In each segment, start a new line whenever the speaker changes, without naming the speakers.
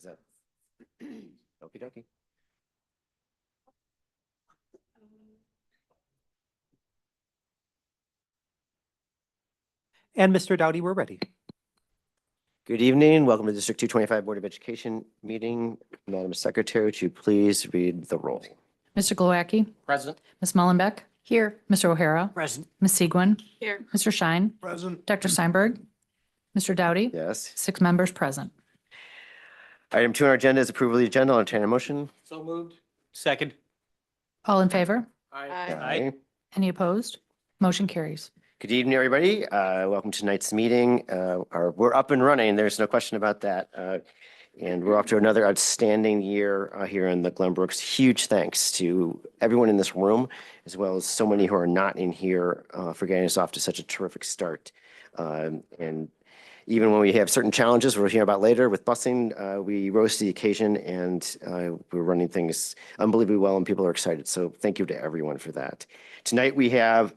that? Okie dokie.
And Mr. Dowdy, we're ready.
Good evening. Welcome to District 225 Board of Education meeting. Madam Secretary, would you please read the roll?
Mr. Glowacki,
Present.
Ms. Mullenbeck. Here. Mr. O'Hara.
Present.
Ms. Segwin.
Here.
Mr. Schein.
Present.
Dr. Steinberg. Mr. Dowdy.
Yes.
6 members present.
Item 2 on our agenda is approval of the agenda. I'll entertain a motion.
So moved. Second.
All in favor?
Aye.
Any opposed? Motion carries.
Good evening, everybody. Welcome to tonight's meeting. We're up and running. There's no question about that. And we're off to another outstanding year here in the Glenbrooks. Huge thanks to everyone in this room, as well as so many who are not in here for getting us off to such a terrific start. And even when we have certain challenges we'll hear about later with busing, we rose to the occasion and we're running things unbelievably well and people are excited. So thank you to everyone for that. Tonight we have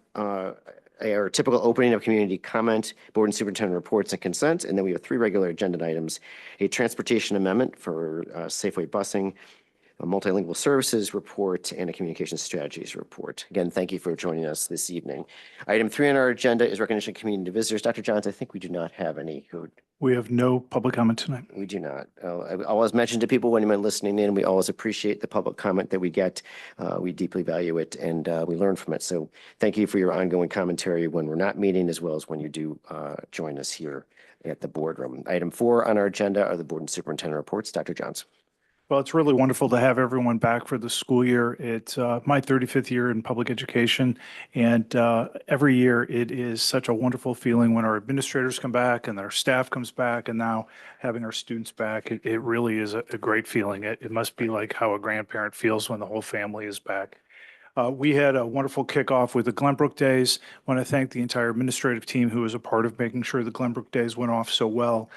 our typical opening of community comment, board and superintendent reports and consent, and then we have 3 regular agenda items: a transportation amendment for Safeway busing, a multilingual services report, and a communication strategies report. Again, thank you for joining us this evening. Item 3 on our agenda is recognition of community visitors. Dr. Johns, I think we do not have any who.
We have no public comment tonight.
We do not. I always mention to people when you're listening in, we always appreciate the public comment that we get. We deeply value it and we learn from it. So thank you for your ongoing commentary when we're not meeting, as well as when you do join us here at the boardroom. Item 4 on our agenda are the board and superintendent reports. Dr. Johns.
Well, it's really wonderful to have everyone back for the school year. It's my 35th year in public education, and every year it is such a wonderful feeling when our administrators come back and our staff comes back, and now having our students back. It really is a great feeling. It must be like how a grandparent feels when the whole family is back. We had a wonderful kickoff with the Glenbrook Days. I want to thank the entire administrative team who was a part of making sure the Glenbrook Days went off so well.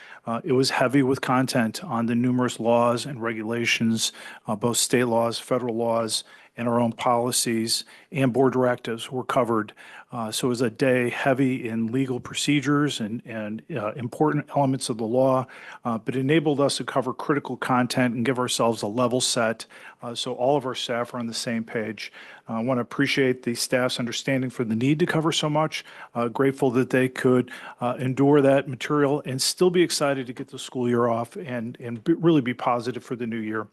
It was heavy with content on the numerous laws and regulations, both state laws, federal laws, and our own policies and board directives were covered. So it was a day heavy in legal procedures and important elements of the law, but enabled us to cover critical content and give ourselves a level set so all of our staff are on the same page. I want to appreciate the staff's understanding for the need to cover so much. Grateful that they could endure that material and still be excited to get the school year off and really be positive for the new year.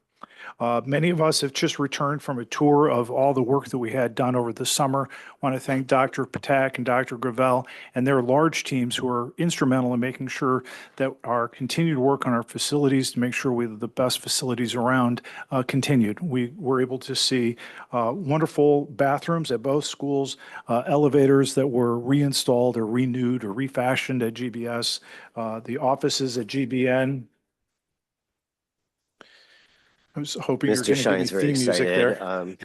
Many of us have just returned from a tour of all the work that we had done over the summer. I want to thank Dr. Patak and Dr. Gravel and their large teams who are instrumental in making sure that our continued work on our facilities to make sure we have the best facilities around continued. We were able to see wonderful bathrooms at both schools, elevators that were reinstalled or renewed or refashioned at GBS, the offices at GBN. I was hoping you're
Mr.
going to
Shine's
give me
very
theme music
excited.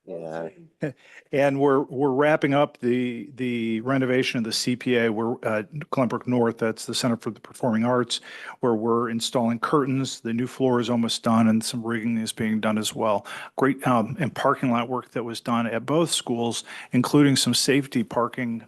there.
Yeah.
And we're wrapping up the renovation of the CPA. We're at Glenbrook North. That's the Center for the Performing Arts, where we're installing curtains. The new floor is almost done, and some rigging is being done as well. Great and parking lot work that was done at both schools, including some safety parking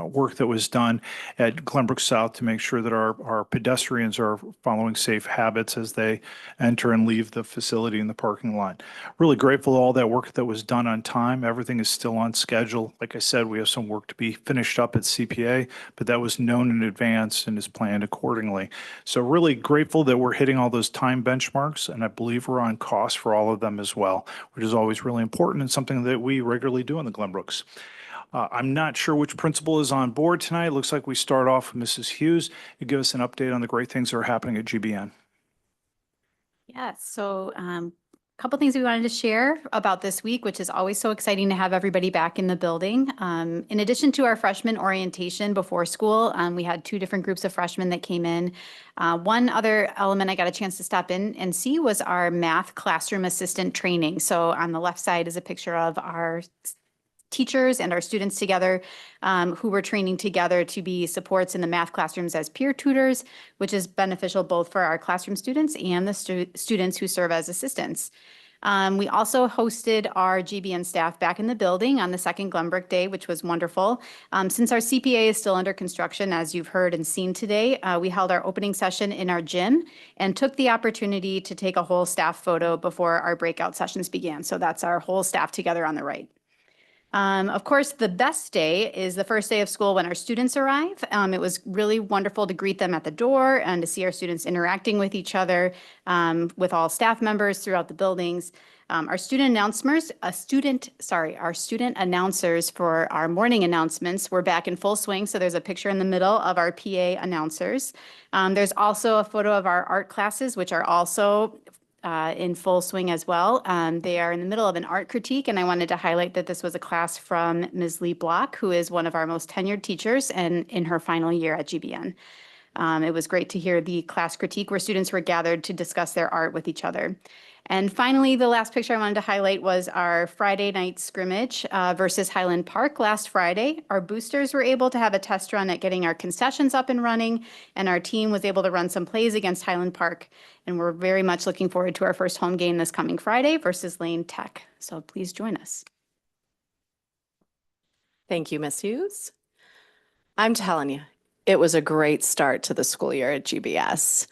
work that was done at Glenbrook South to make sure that our pedestrians are following safe habits as they enter and leave the facility in the parking lot. Really grateful to all that work that was done on time. Everything is still on schedule. Like I said, we have some work to be finished up at CPA, but that was known in advance and is planned accordingly. So really grateful that we're hitting all those time benchmarks, and I believe we're on cost for all of them as well, which is always really important and something that we regularly do in the Glenbrooks. I'm not sure which principal is on board tonight. It looks like we start off with Mrs. Hughes. You give us an update on the great things that are happening at GBN.
Yes, so a couple things we wanted to share about this week, which is always so exciting to have everybody back in the building. In addition to our freshman orientation before school, we had 2 different groups of freshmen that came in. One other element I got a chance to stop in and see was our math classroom assistant training. So on the left side is a picture of our teachers and our students together who were training together to be supports in the math classrooms as peer tutors, which is beneficial both for our classroom students and the students who serve as assistants. We also hosted our GBN staff back in the building on the second Glenbrook Day, which was wonderful. Since our CPA is still under construction, as you've heard and seen today, we held our opening session in our gym and took the opportunity to take a whole staff photo before our breakout sessions began. So that's our whole staff together on the right. Of course, the best day is the first day of school when our students arrive. It was really wonderful to greet them at the door and to see our students interacting with each other, with all staff members throughout the buildings. Our student announcers for our morning announcements were back in full swing. So there's a picture in the middle of our PA announcers. There's also a photo of our art classes, which are also in full swing as well. They are in the middle of an art critique, and I wanted to highlight that this was a class from Ms. Lee Block, who is one of our most tenured teachers and in her final year at GBN. It was great to hear the class critique where students were gathered to discuss their art with each other. And finally, the last picture I wanted to highlight was our Friday night scrimmage versus Highland Park last Friday. Our boosters were able to have a test run at getting our concessions up and running, and our team was able to run some plays against Highland Park. And we're very much looking forward to our first home game this coming Friday versus Lane Tech. So please join us.
Thank you, Ms. Hughes. I'm telling you, it was a great start to the school year at GBS.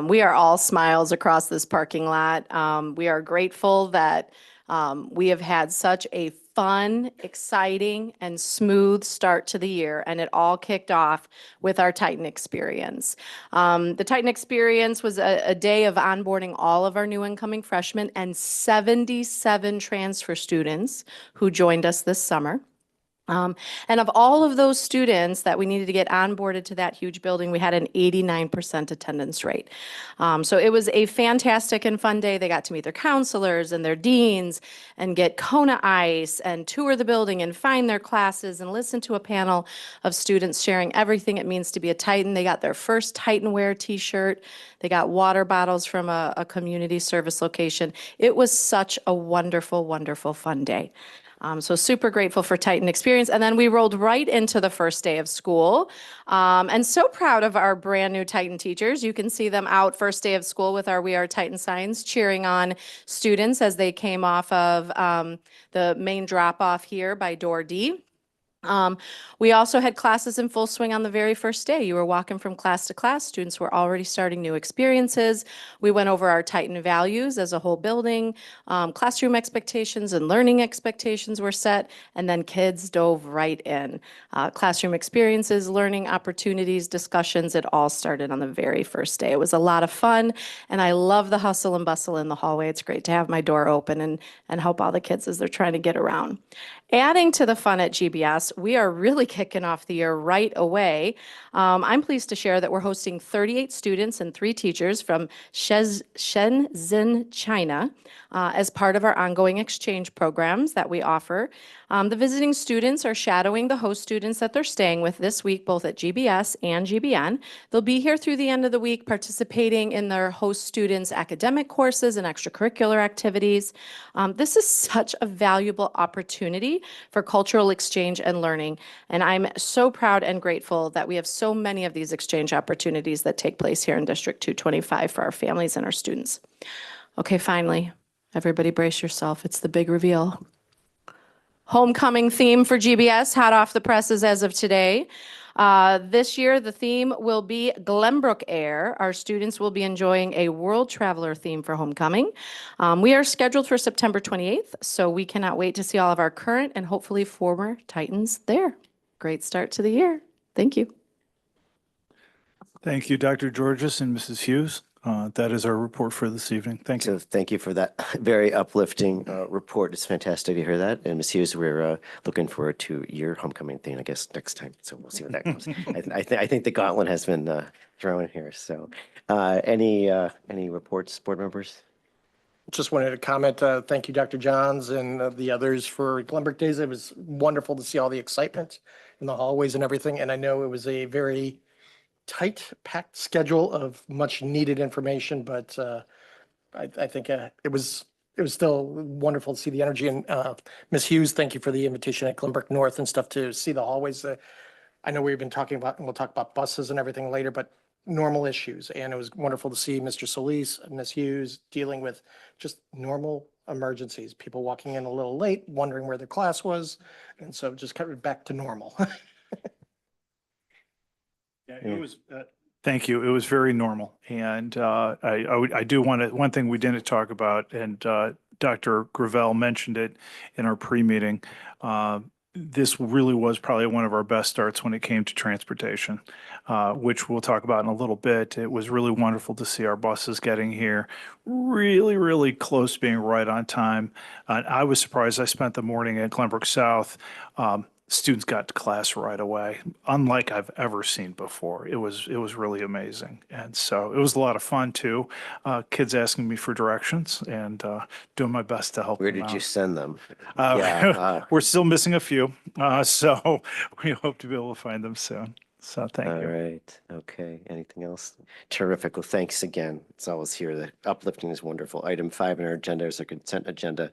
We are all smiles across this parking lot. We are grateful that we have had such a fun, exciting, and smooth start to the year, and it all kicked off with our Titan Experience. The Titan Experience was a day of onboarding all of our new incoming freshmen and 77 transfer students who joined us this summer. And of all of those students that we needed to get onboarded to that huge building, we had an 89% attendance rate. So it was a fantastic and fun day. They got to meet their counselors and their deans and get Kona Ice and tour the building and find their classes and listen to a panel of students sharing everything it means to be a Titan. They got their first Titan Wear t-shirt. They got water bottles from a community service location. It was such a wonderful, wonderful, fun day. So super grateful for Titan Experience. And then we rolled right into the first day of school. And so proud of our brand new Titan teachers. You can see them out first day of school with our We Are Titan signs, cheering on students as they came off of the main drop off here by door D. We also had classes in full swing on the very first day. You were walking from class to class. Students were already starting new experiences. We went over our Titan values as a whole building. Classroom expectations and learning expectations were set, and then kids dove right in. Classroom experiences, learning opportunities, discussions, it all started on the very first day. It was a lot of fun, and I love the hustle and bustle in the hallway. It's great to have my door open and help all the kids as they're trying to get around. Adding to the fun at GBS, we are really kicking off the year right away. I'm pleased to share that we're hosting 38 students and 3 teachers from Shenzhen, China, as part of our ongoing exchange programs that we offer. The visiting students are shadowing the host students that they're staying with this week, both at GBS and GBN. They'll be here through the end of the week participating in their host students' academic courses and extracurricular activities. This is such a valuable opportunity for cultural exchange and learning. And I'm so proud and grateful that we have so many of these exchange opportunities that take place here in District 225 for our families and our students. Okay, finally, everybody brace yourself. It's the big reveal. Homecoming theme for GBS, hot off the presses as of today. This year, the theme will be Glenbrook Air. Our students will be enjoying a World Traveler theme for homecoming. We are scheduled for September 28th, so we cannot wait to see all of our current and hopefully former Titans there. Great start to the year. Thank you.
Thank you, Dr. Georges and Mrs. Hughes. That is our report for this evening. Thank you.
So thank you for that very uplifting report. It's fantastic to hear that. And Ms. Hughes, we're looking forward to your homecoming thing, I guess, next time. So we'll see what that comes. I think the gauntlet has been thrown here. So any reports, board members?
Just wanted to comment, thank you, Dr. Johns and the others for Glenbrook Days. It was wonderful to see all the excitement in the hallways and everything. And I know it was a very tight, packed schedule of much needed information, but I think it was still wonderful to see the energy. And Ms. Hughes, thank you for the invitation at Glenbrook North and stuff to see the hallways. I know we've been talking about, and we'll talk about buses and everything later, but normal issues. And it was wonderful to see Mr. Solis and Ms. Hughes dealing with just normal emergencies, people walking in a little late, wondering where their class was. And so just kind of back to normal.
Yeah,
Yeah.
it was, thank you. It was very normal. And I do want to, one thing we didn't talk about, and Dr. Gravel mentioned it in our pre-meeting. This really was probably one of our best starts when it came to transportation, which we'll talk about in a little bit. It was really wonderful to see our buses getting here really, really close to being right on time. I was surprised. I spent the morning at Glenbrook South. Students got to class right away, unlike I've ever seen before. It was really amazing. And so it was a lot of fun too. Kids asking me for directions and doing my best to help
Where
them
did you
out.
send them?
Uh,
Yeah,
We're still missing a few, so we hope to be able to find them soon. So thank
All
you.
right. Okay. Anything else? Terrific. Well, thanks again. It's always here. The uplifting is wonderful. Item 5 on our agenda is a consent agenda.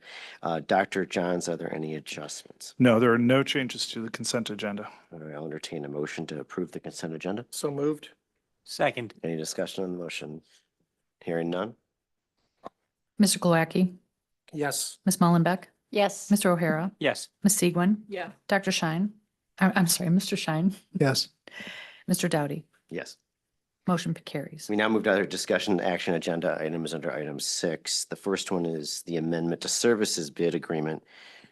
Dr. Johns, are there any adjustments?
No, there are no changes to the consent agenda.
All right, I'll entertain a motion to approve the consent agenda.
So moved.
Second.
Any discussion on the motion? Hearing none?
Mr. Glowacki,
Yes.
Ms. Mullenbeck,
Yes.
Mr. O'Hara,
Yes.
Ms. Segwin,
Yeah.
Dr. Shine. I'm sorry, Mr. Shine,
Yes.
Mr. Doughty.
Yes.
Motion carries.
We now move to other discussion action agenda items under item 6. The first one is the amendment to services bid agreement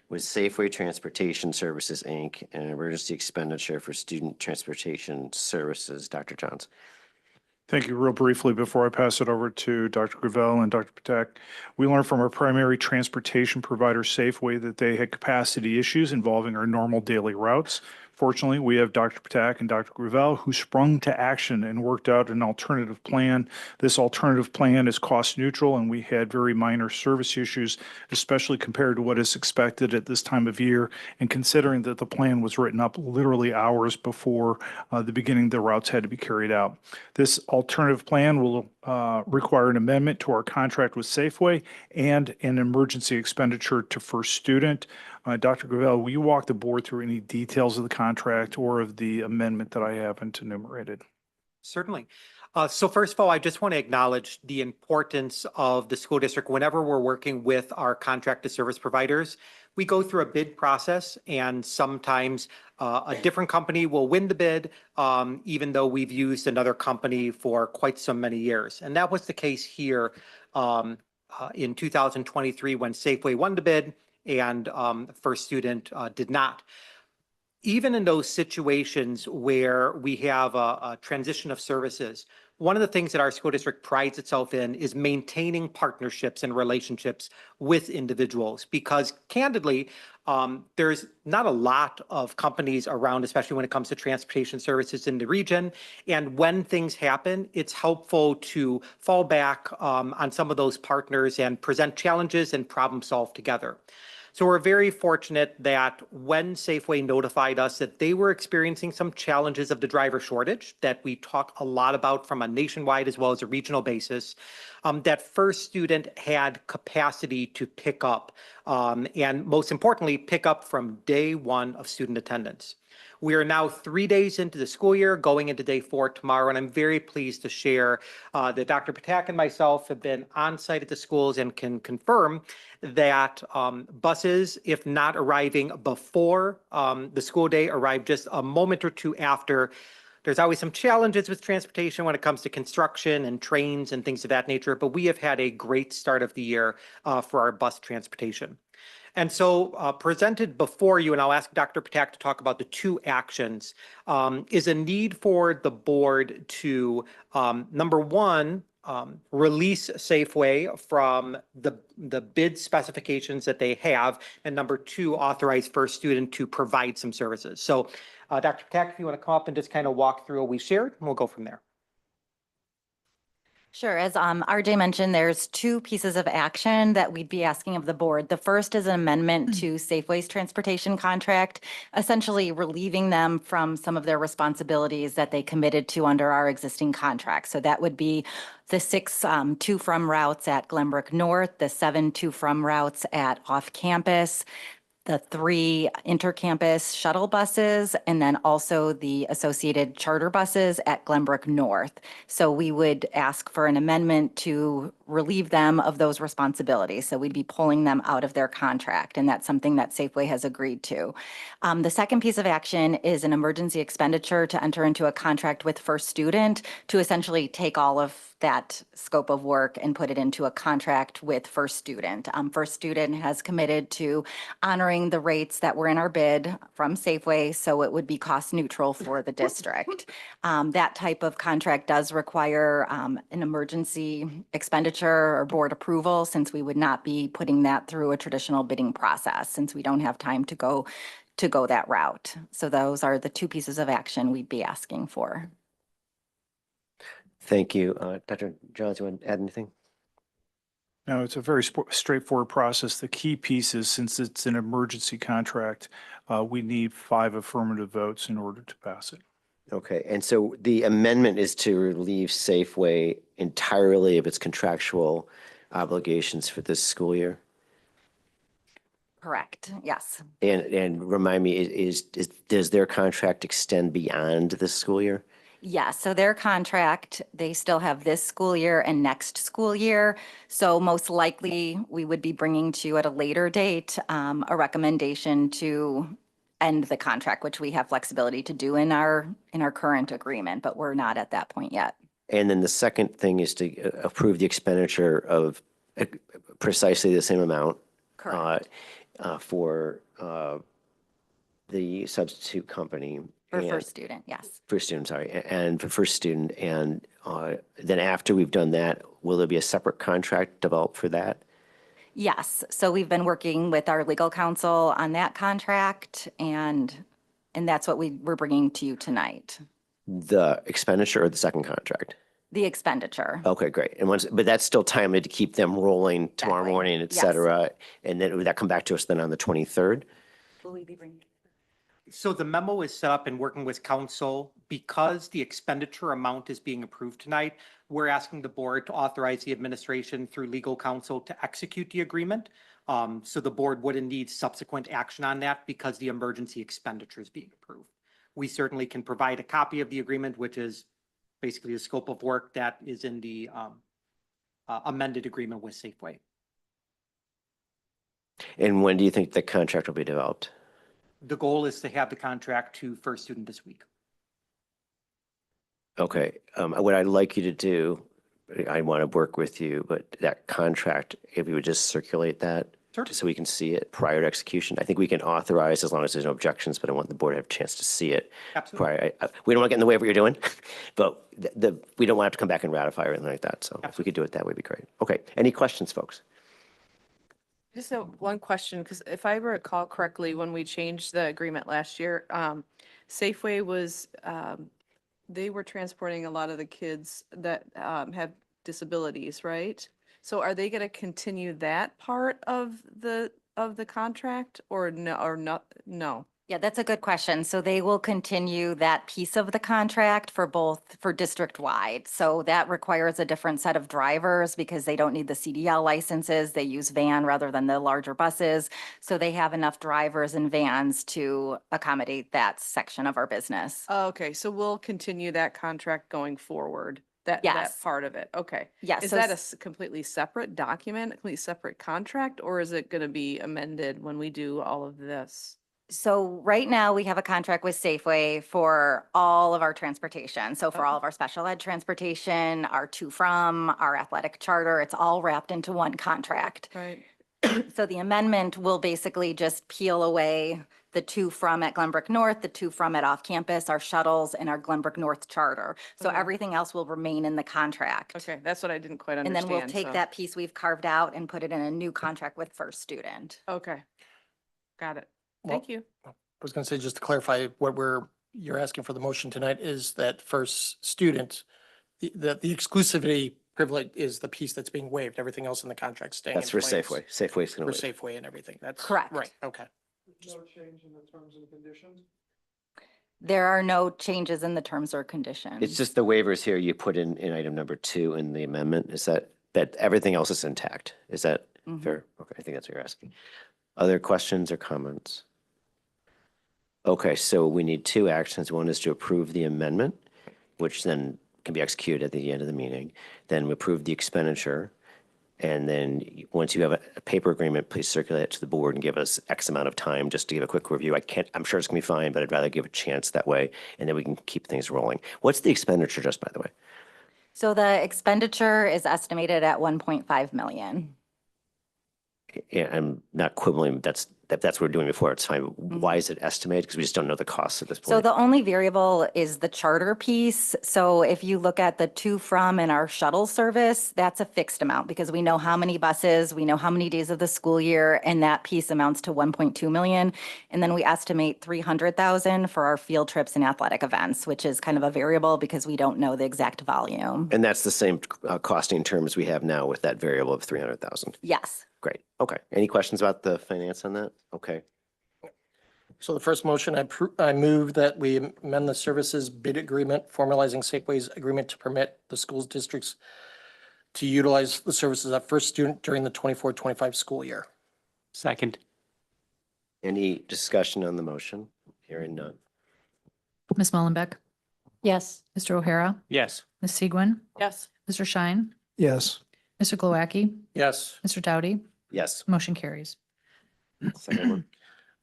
with Safeway Transportation Services, Inc. and emergency expenditure for student transportation services. Dr. Johns.
Thank you. Real briefly, before I pass it over to Dr. Gravel and Dr. Patek, we learned from our primary transportation provider, Safeway, that they had capacity issues involving our normal daily routes. Fortunately, we have Dr. Patek and Dr. Gravel who sprung to action and worked out an alternative plan. This alternative plan is cost neutral, and we had very minor service issues, especially compared to what is expected at this time of year, and considering that the plan was written up literally hours before the beginning the routes had to be carried out. This alternative plan will require an amendment to our contract with Safeway and an emergency expenditure to First Student. Dr. Gravel, will you walk the board through any details of the contract or of the amendment that I haven't enumerated?
Certainly. So first of all, I just want to acknowledge the importance of the school district. Whenever we're working with our contracted service providers, we go through a bid process, and sometimes a different company will win the bid, even though we've used another company for quite so many years. And that was the case here in 2023 when Safeway won the bid and First Student did not. Even in those situations where we have a transition of services, one of the things that our school district prides itself in is maintaining partnerships and relationships with individuals, because candidly, there's not a lot of companies around, especially when it comes to transportation services in the region. And when things happen, it's helpful to fall back on some of those partners and present challenges and problem solve together. So we're very fortunate that when Safeway notified us that they were experiencing some challenges of the driver shortage that we talk a lot about from a nationwide as well as a regional basis, that First Student had capacity to pick up and most importantly, pick up from day one of student attendance. We are now 3 days into the school year, going into day 4 tomorrow, and I'm very pleased to share that Dr. Patak and myself have been on site at the schools and can confirm that buses, if not arriving before the school day, arrive just a moment or two after. There's always some challenges with transportation when it comes to construction and trains and things of that nature, but we have had a great start of the year for our bus transportation. And so presented before you, and I'll ask Dr. Patak to talk about the 2 actions, is a need for the board to, number one, release Safeway from the bid specifications that they have, and number 2, authorize First Student to provide some services. So Dr. Patak, if you want to come up and just kind of walk through what we shared, and we'll go from there.
Sure. As RJ mentioned, there's 2 pieces of action that we'd be asking of the board. The first is an amendment to Safeway's transportation contract, essentially relieving them from some of their responsibilities that they committed to under our existing contract. So that would be the 6 to-from routes at Glenbrook North, the 7 to-from routes at off-campus, the 3 intercampus shuttle buses, and then also the associated charter buses at Glenbrook North. So we would ask for an amendment to relieve them of those responsibilities. So we'd be pulling them out of their contract, and that's something that Safeway has agreed to. The second piece of action is an emergency expenditure to enter into a contract with First Student to essentially take all of that scope of work and put it into a contract with First Student. First Student has committed to honoring the rates that were in our bid from Safeway, so it would be cost neutral for the district. That type of contract does require an emergency expenditure or board approval, since we would not be putting that through a traditional bidding process, since we don't have time to go that route. So those are the two pieces of action we'd be asking for.
Thank you. Dr. Johns, you want to add anything?
No, it's a very straightforward process. The key piece is, since it's an emergency contract, we need 5 affirmative votes in order to pass it.
Okay, and so the amendment is to relieve Safeway entirely of its contractual obligations for this school year?
Correct, yes.
And remind me, does their contract extend beyond this school year?
Yes, so their contract, they still have this school year and next school year. So most likely, we would be bringing to you at a later date a recommendation to end the contract, which we have flexibility to do in our current agreement, but we're not at that point yet.
And then the second thing is to approve the expenditure of precisely the same amount
Correct.
For the substitute company.
For
and-
First Student, yes.
First student, sorry, and for First Student. And then after we've done that, will there be a separate contract developed for that?
Yes, so we've been working with our legal counsel on that contract, and that's what we're bringing to you tonight,
The expenditure or the second contract?
the expenditure.
Okay, great. And but that's still timely to keep them rolling tomorrow
Exactly.
morning, et
Yes.
cetera. And then would that come back to us then on the 23rd?
Will we be bringing?
So the memo is set up in working with council because the expenditure amount is being approved tonight. We're asking the board to authorize the administration through legal counsel to execute the agreement. So the board wouldn't need subsequent action on that because the emergency expenditure is being approved. We certainly can provide a copy of the agreement, which is basically the scope of work that is in the amended agreement with Safeway.
And when do you think the contract will be developed?
The goal is to have the contract to First Student this week.
Okay, what I'd like you to do, I want to work with you, but that contract, if you would just circulate that,
Sure.
just so we can see it prior to execution. I think we can authorize as long as there's no objections, but I want the board to have a chance to see it
Absolutely.
prior. We don't want to get in the way of what you're doing, but we don't want to have to come back and ratify or anything like that. So if we could do it that way, it'd be great. Okay, any questions, folks?
Just one question, because if I recall correctly, when we changed the agreement last year, Safeway was, they were transporting a lot of the kids that have disabilities, right? So are they going to continue that part of the contract or no, or not? No.
Yeah, that's a good question. So they will continue that piece of the contract for district-wide. So that requires a different set of drivers because they don't need the CDL licenses. They use van rather than the larger buses. So they have enough drivers and vans to accommodate that section of our business.
Oh, okay, so we'll continue that contract going forward, that
Yes.
part of it. Okay.
Yes.
Is
so
that a completely separate document, a completely separate contract, or is it going to be amended when we do all of this?
So right now, we have a contract with Safeway for all of our transportation. So for all of our special ed transportation, our to from, our athletic charter, it's all wrapped into one contract.
Right.
So the amendment will basically just peel away the to from at Glenbrook North, the to from at off campus, our shuttles, and our Glenbrook North charter. So
Okay.
everything else will remain in the contract.
Okay, that's what I didn't quite
And
understand.
then we'll take
so-
that piece we've carved out and put it in a new contract with First Student.
Okay. Got it.
Well,
Thank you.
I was going to say, just to clarify, what you're asking for the motion tonight is that First Student, the exclusivity privilege is the piece that's being waived. Everything else in the contract staying in
That's for
place.
Safeway. Safeway's
For
going to.
Safeway and everything. That's
Correct.
right. Okay.
No change in the terms and conditions?
There are no changes in the terms or conditions.
It's just the waivers here you put in item number 2 in the amendment. Is that everything else is intact? Is that
Mhm.
fair? Okay, I think that's what you're asking. Other questions or comments? Okay, so we need 2 actions. One is to approve the amendment, which then can be executed at the end of the meeting. Then we approve the expenditure. And then once you have a paper agreement, please circulate it to the board and give us X amount of time just to give a quick review. I'm sure it's gonna be fine, but I'd rather give a chance that way, and then we can keep things rolling. What's the expenditure, just by the way?
So the expenditure is estimated at 1.5 million.
Yeah, I'm not quibbling, if that's what we're doing before, it's fine. Why is it estimated? Because we just don't know the cost at this
So
point.
the only variable is the charter piece. So if you look at the to, from, and our shuttle service, that's a fixed amount because we know how many buses, we know how many days of the school year, and that piece amounts to 1.2 million. And then we estimate 300,000 for our field trips and athletic events, which is kind of a variable because we don't know the exact volume.
And that's the same costing terms we have now with that variable of 300,000.
Yes.
Great. Okay. Any questions about the finance on that? Okay.
So the first motion, I move that we amend the services bid agreement, formalizing Safeway's agreement to permit the schools districts to utilize the services of first student during the 24-25 school year.
Second.
Any discussion on the motion? Hearing none.
Ms. Mullenbeck,
Yes.
Mr. O'Hara,
Yes.
Ms. Segwin,
Yes.
Mr. Schein,
Yes.
Mr. Glowacki,
Yes.
Mr. Doughty,
Yes.
motion carries.
Second one.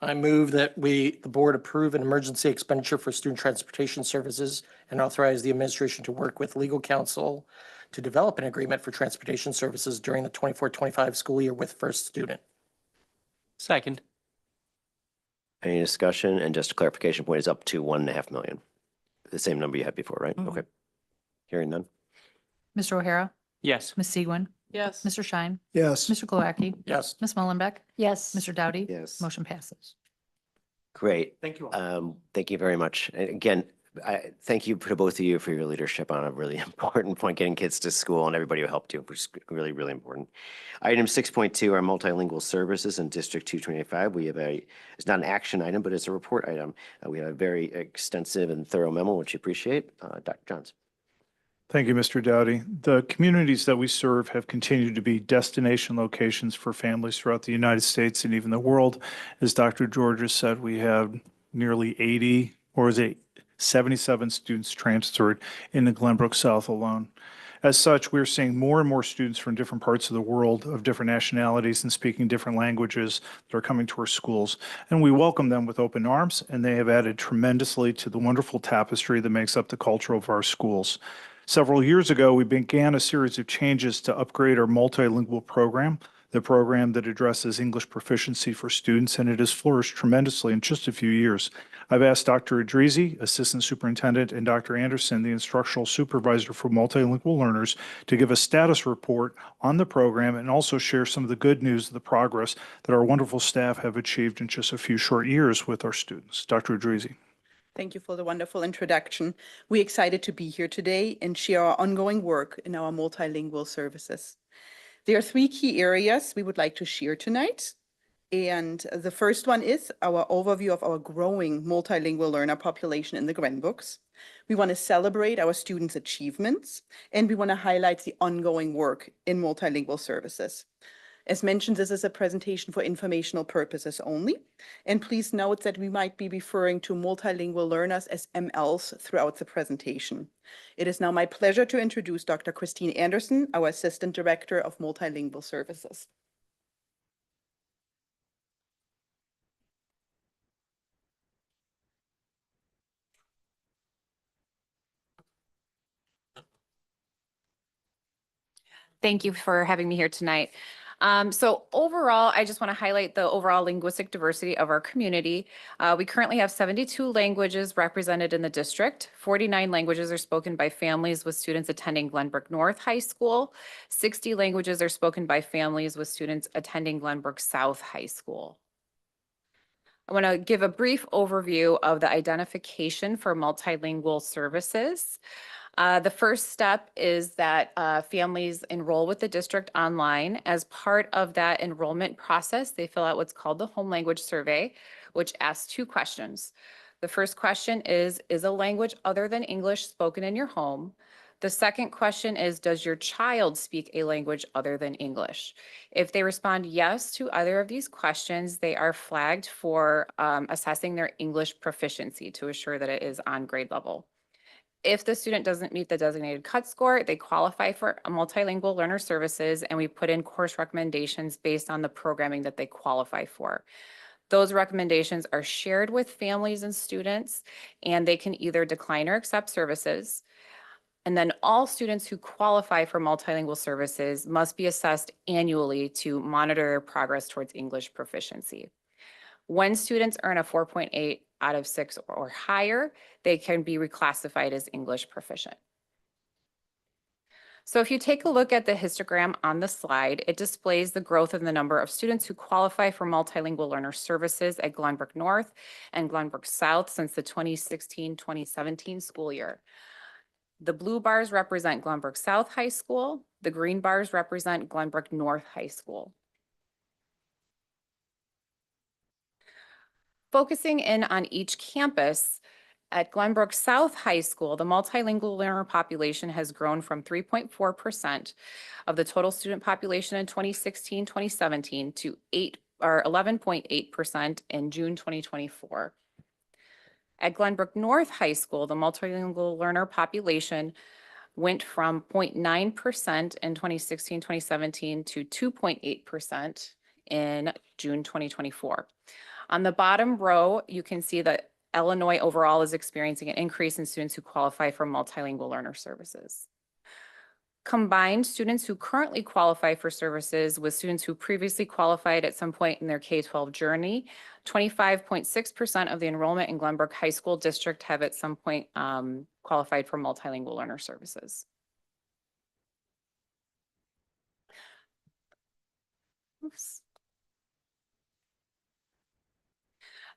I move that the board approve an emergency expenditure for student transportation services and authorize the administration to work with legal counsel to develop an agreement for transportation services during the 24-25 school year with first student.
Second.
Any discussion? And just a clarification point is up to 1.5 million. The same number you had before, right?
Mhm.
Okay. Hearing none.
Mr. O'Hara,
Yes.
Ms. Segwin,
Yes.
Mr. Schein,
Yes.
Mr. Glowacki,
Yes.
Ms. Mullenbeck,
Yes.
Mr. Doughty.
Yes.
Motion passes.
Great.
Thank you all.
Thank you very much. And again, I thank you to both of you for your leadership on a really important point, getting kids to school and everybody who helped you, which is really, really important. Item 6.2, our multilingual services in District 225. We have it's not an action item, but it's a report item. We have a very extensive and thorough memo, which you appreciate. Dr. Johns.
Thank you, Mr. Doughty. The communities that we serve have continued to be destination locations for families throughout the United States and even the world. As Dr. Georges said, we have nearly 80, or is it 77 students transferred into Glenbrook South alone. As such, we're seeing more and more students from different parts of the world of different nationalities and speaking different languages that are coming to our schools. And we welcome them with open arms, and they have added tremendously to the wonderful tapestry that makes up the culture of our schools. Several years ago, we began a series of changes to upgrade our multilingual program, the program that addresses English proficiency for students, and it has flourished tremendously in just a few years. I've asked Dr. Idrizi, Assistant Superintendent, and Dr. Anderson, the Instructional Supervisor for Multilingual Learners, to give a status report on the program and also share some of the good news of the progress that our wonderful staff have achieved in just a few short years with our students. Dr. Idrizi.
Thank you for the wonderful introduction. We're excited to be here today and share our ongoing work in our multilingual services. There are 3 key areas we would like to share tonight. And the first one is our overview of our growing multilingual learner population in the Glenbrooks. We want to celebrate our students' achievements, and we want to highlight the ongoing work in multilingual services. As mentioned, this is a presentation for informational purposes only. And please note that we might be referring to multilingual learners as MLs throughout the presentation. It is now my pleasure to introduce Dr. Christine Anderson, our Assistant Director of Multilingual Services.
Thank you for having me here tonight. So overall, I just want to highlight the overall linguistic diversity of our community. We currently have 72 languages represented in the district. 49 languages are spoken by families with students attending Glenbrook North High School. 60 languages are spoken by families with students attending Glenbrook South High School. I want to give a brief overview of the identification for multilingual services. The first step is that families enroll with the district online. As part of that enrollment process, they fill out what's called the home language survey, which asks 2 questions. The first question is a language other than English spoken in your home? The second question is, does your child speak a language other than English? If they respond yes to either of these questions, they are flagged for assessing their English proficiency to assure that it is on grade level. if the student doesn't meet the designated cut score, they qualify for a multilingual learner services, and we put in course recommendations based on the programming that they qualify for. Those recommendations are shared with families and students, and they can either decline or accept services. And then all students who qualify for multilingual services must be assessed annually to monitor their progress towards English proficiency. When students earn a 4.8 out of 6 or higher, they can be reclassified as English proficient. So if you take a look at the histogram on the slide, it displays the growth in the number of students who qualify for multilingual learner services at Glenbrook North and Glenbrook South since the 2016-2017 school year. The blue bars represent Glenbrook South High School. The green bars represent Glenbrook North High School. Focusing in on each campus, at Glenbrook South High School, the multilingual learner population has grown from 3.4% of the total student population in 2016-2017 to 11.8% in June 2024. At Glenbrook North High School, the multilingual learner population went from 0.9% in 2016-2017 to 2.8% in June 2024. On the bottom row, you can see that Illinois overall is experiencing an increase in students who qualify for multilingual learner services. Combined, students who currently qualify for services with students who previously qualified at some point in their K-12 journey, 25.6% of the enrollment in Glenbrook High School District have at some point qualified for multilingual learner services. Oops.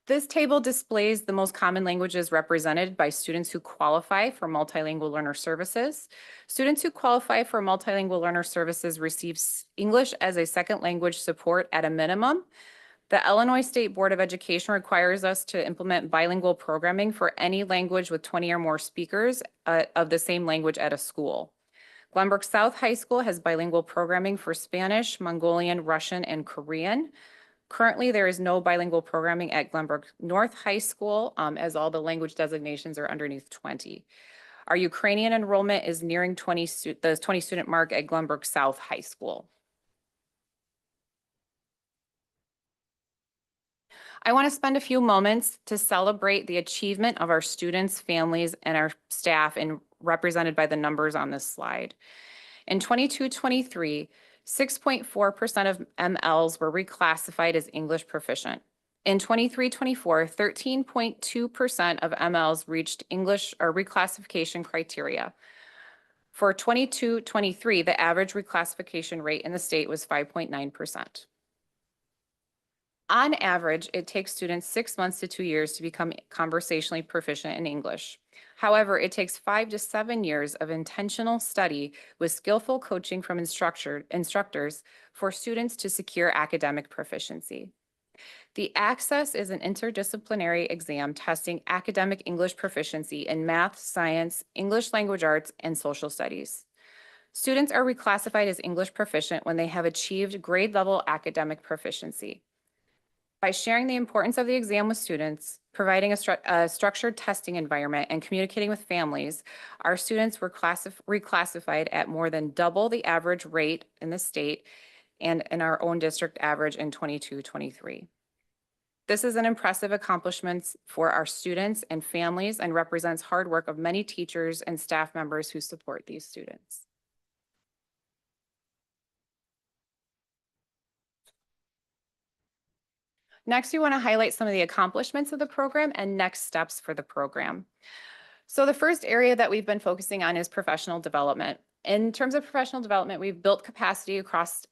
This table displays the most common languages represented by students who qualify for multilingual learner services. Students who qualify for multilingual learner services receive English as a second language support at a minimum. The Illinois State Board of Education requires us to implement bilingual programming for any language with 20 or more speakers of the same language at a school. Glenbrook South High School has bilingual programming for Spanish, Mongolian, Russian, and Korean. Currently, there is no bilingual programming at Glenbrook North High School, as all the language designations are underneath 20. Our Ukrainian enrollment is nearing the 20 student mark at Glenbrook South High School. I want to spend a few moments to celebrate the achievement of our students, families, and our staff, and represented by the numbers on this slide. In 22-23, 6.4% of MLs were reclassified as English proficient. In 23-24, 13.2% of MLs reached English or reclassification criteria. For 22-23, the average reclassification rate in the state was 5.9%. On average, it takes students 6 months to 2 years to become conversationally proficient in English. However, it takes 5 to 7 years of intentional study with skillful coaching from instructors for students to secure academic proficiency. The Access is an interdisciplinary exam testing academic English proficiency in math, science, English language arts, and social studies. Students are reclassified as English proficient when they have achieved grade level academic proficiency. By sharing the importance of the exam with students, providing a structured testing environment, and communicating with families, our students were reclassified at more than double the average rate in the state and in our own district average in 22-23. This is an impressive accomplishment for our students and families and represents hard work of many teachers and staff members who support these students. Next, we want to highlight some of the accomplishments of the program and next steps for the program. So the first area that we've been focusing on is professional development. In terms of professional development, we've built capacity across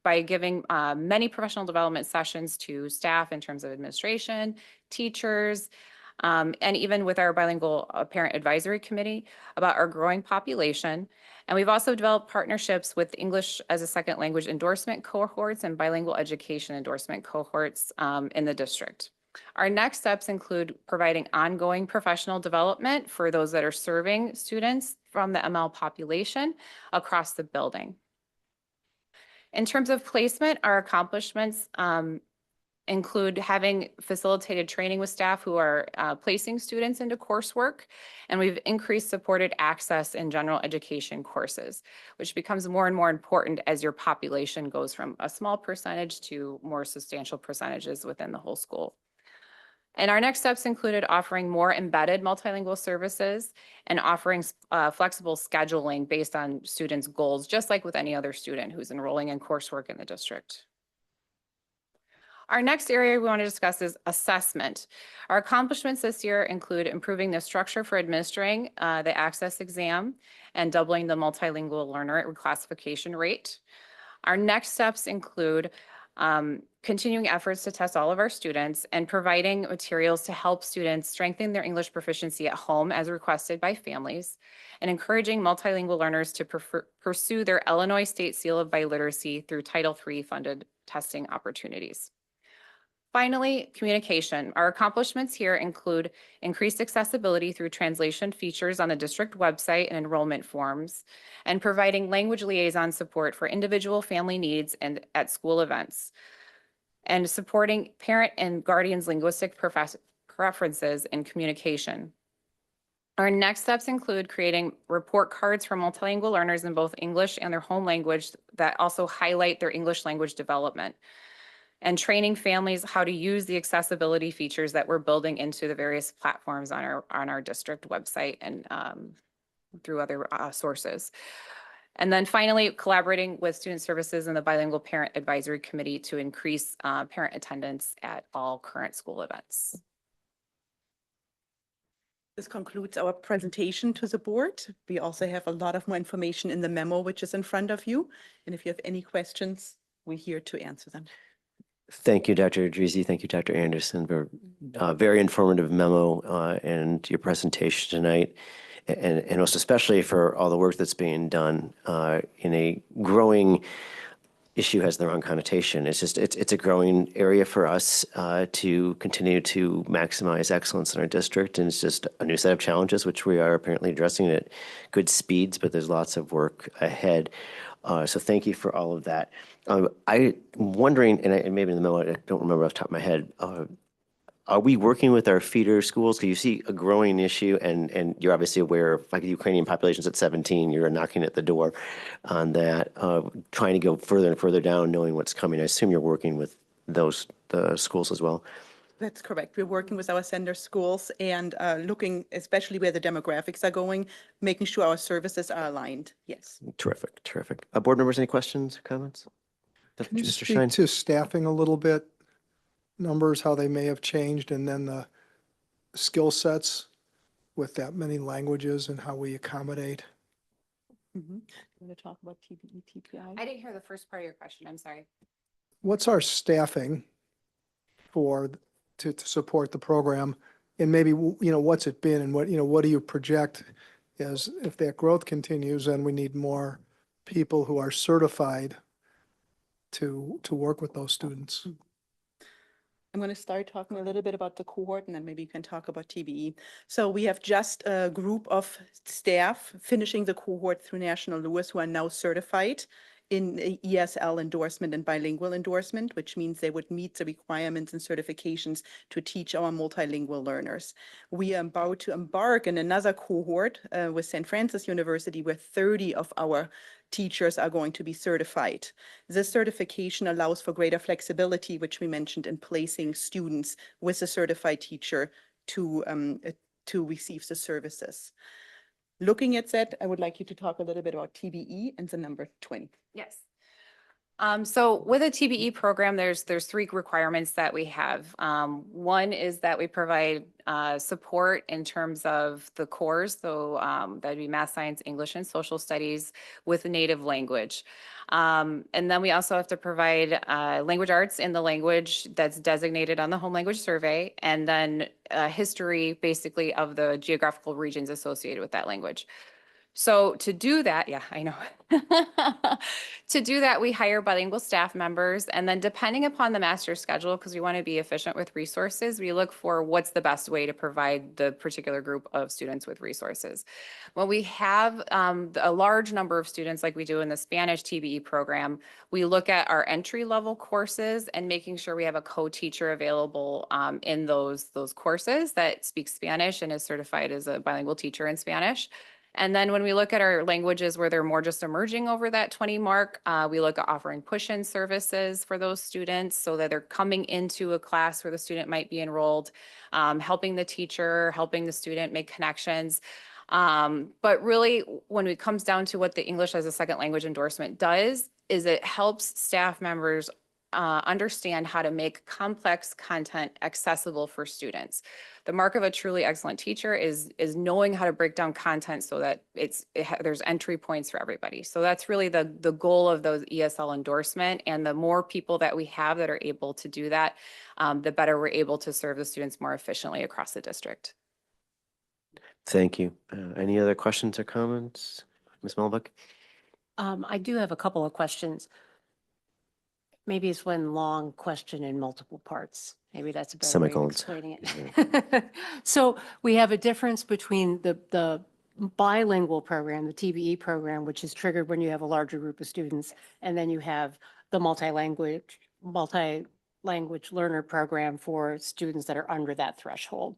by giving many professional development sessions to staff in terms of administration, teachers, and even with our bilingual parent advisory committee about our growing population. And we've also developed partnerships with English as a second language endorsement cohorts and bilingual education endorsement cohorts in the district. Our next steps include providing ongoing professional development for those that are serving students from the ML population across the building. In terms of placement, our accomplishments include having facilitated training with staff who are placing students into coursework. And we've increased supported access in general education courses, which becomes more and more important as your population goes from a small percentage to more substantial percentages within the whole school. And our next steps included offering more embedded multilingual services and offering flexible scheduling based on students' goals, just like with any other student who's enrolling in coursework in the district. Our next area we want to discuss is assessment. Our accomplishments this year include improving the structure for administering the access exam and doubling the multilingual learner reclassification rate. Our next steps include continuing efforts to test all of our students and providing materials to help students strengthen their English proficiency at home as requested by families, and encouraging multilingual learners to pursue their Illinois State Seal of Biliteracy through Title III funded testing opportunities. Finally, communication. Our accomplishments here include increased accessibility through translation features on the district website and enrollment forms, and providing language liaison support for individual family needs and at school events, and supporting parent and guardians' linguistic preferences in communication. Our next steps include creating report cards for multilingual learners in both English and their home language that also highlight their English language development, and training families how to use the accessibility features that we're building into the various platforms on our district website and through other sources. And then finally, collaborating with Student Services and the Bilingual Parent Advisory Committee to increase parent attendance at all current school events.
This concludes our presentation to the board. We also have a lot of more information in the memo, which is in front of you. And if you have any questions, we're here to answer them.
Thank you, Dr. Idrisi. Thank you, Dr. Anderson, for a very informative memo and your presentation tonight, and most especially for all the work that's being done in a growing issue. Has the wrong connotation. It's just it's a growing area for us to continue to maximize excellence in our district, and it's just a new set of challenges which we are apparently addressing at good speeds, but there's lots of work ahead. So thank you for all of that. I'm wondering, and maybe in the memo, I don't remember off the top of my head, are we working with our feeder schools? Because you see a growing issue, and you're obviously aware of like the Ukrainian populations at 17, you're knocking at the door on that, trying to go further and further down, knowing what's coming. I assume you're working with the schools as well.
That's correct. We're working with our sender schools and looking especially where the demographics are going, making sure our services are aligned. Yes.
Terrific, terrific. Board members, any questions or comments?
Can you
Mr.
speak
Schein?
to staffing a little bit? Numbers, how they may have changed, and then the skill sets with that many languages and how we accommodate?
You want to talk about TBE, TPI?
I didn't hear the first part of your question. I'm sorry.
What's our staffing for to support the program? And maybe, what's it been, and what do you project as if that growth continues and we need more people who are certified to work with those students?
I'm going to start talking a little bit about the cohort, and then maybe you can talk about TBE. So we have just a group of staff finishing the cohort through National Lewis who are now certified in ESL endorsement and bilingual endorsement, which means they would meet the requirements and certifications to teach our multilingual learners. We are about to embark in another cohort with St. Francis University, where 30 of our teachers are going to be certified. This certification allows for greater flexibility, which we mentioned, in placing students with a certified teacher to receive the services. Looking at that, I would like you to talk a little bit about TBE and the number 20.
Yes. So with a TBE program, there's three requirements that we have. One is that we provide support in terms of the cores, so that'd be math, science, English, and social studies with a native language. And then we also have to provide language arts in the language that's designated on the home language survey, and then history basically of the geographical regions associated with that language. So to do that, yeah, I know. To do that, we hire bilingual staff members, and then depending upon the master's schedule, because we want to be efficient with resources, we look for what's the best way to provide the particular group of students with resources. When we have a large number of students like we do in the Spanish TBE program, we look at our entry-level courses and making sure we have a co-teacher available in those courses that speaks Spanish and is certified as a bilingual teacher in Spanish. And then when we look at our languages where they're more just emerging over that 20 mark, we look at offering push-in services for those students so that they're coming into a class where the student might be enrolled, helping the teacher, helping the student make connections. But really, when it comes down to what the English as a second language endorsement does, is it helps staff members understand how to make complex content accessible for students. The mark of a truly excellent teacher is knowing how to break down content so that there's entry points for everybody. So that's really the goal of those ESL endorsement. And the more people that we have that are able to do that, the better we're able to serve the students more efficiently across the district.
Thank you. Any other questions or comments? Ms. Melbuck?
I do have a couple of questions. Maybe it's one long question in multiple parts. Maybe that's a better way of
Semicolons.
explaining it. So we have a difference between the bilingual program, the TBE program, which is triggered when you have a larger group of students, and then you have the multi-language learner program for students that are under that threshold.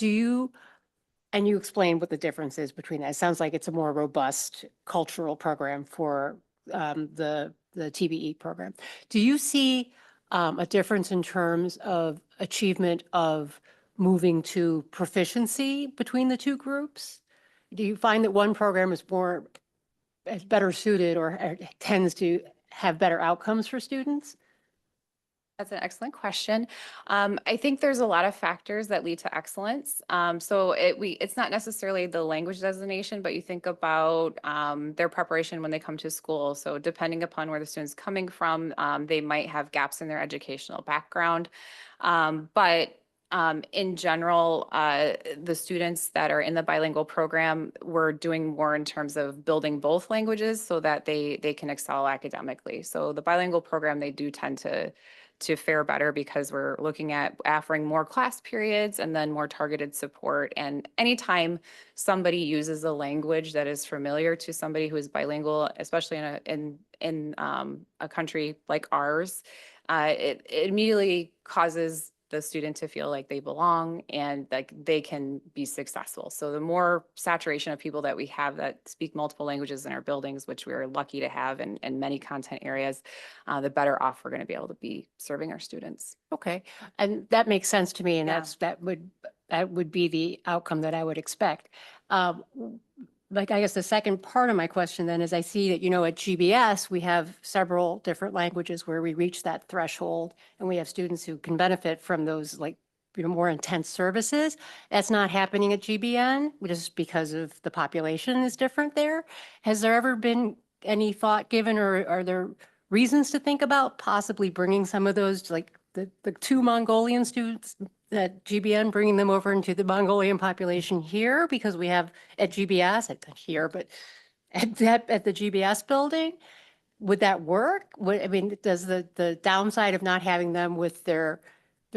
And you explain what the difference is between that. It sounds like it's a more robust cultural program for the TBE program. Do you see a difference in terms of achievement of moving to proficiency between the two groups? Do you find that one program is better suited or tends to have better outcomes for students?
That's an excellent question. I think there's a lot of factors that lead to excellence. So it's not necessarily the language designation, but you think about their preparation when they come to school. So depending upon where the student's coming from, they might have gaps in their educational background. But in general, the students that are in the bilingual program, we're doing more in terms of building both languages so that they can excel academically. So the bilingual program, they do tend to fare better because we're looking at offering more class periods and then more targeted support. And anytime somebody uses a language that is familiar to somebody who is bilingual, especially in a country like ours, it immediately causes the student to feel like they belong and like they can be successful. So the more saturation of people that we have that speak multiple languages in our buildings, which we're lucky to have in many content areas, the better off we're going to be able to be serving our students.
Okay, and that makes sense to me, and
Yeah.
that would be the outcome that I would expect. Like, I guess the second part of my question then is I see that, at GBS, we have several different languages where we reach that threshold and we have students who can benefit from those more intense services. That's not happening at GBN just because of the population is different there. Has there ever been any thought given, or are there reasons to think about possibly bringing some of those, like the two Mongolian students at GBN, bringing them over into the Mongolian population here, because we have at GBS, here, but at the GBS building? Would that work? Does the downside of not having them with their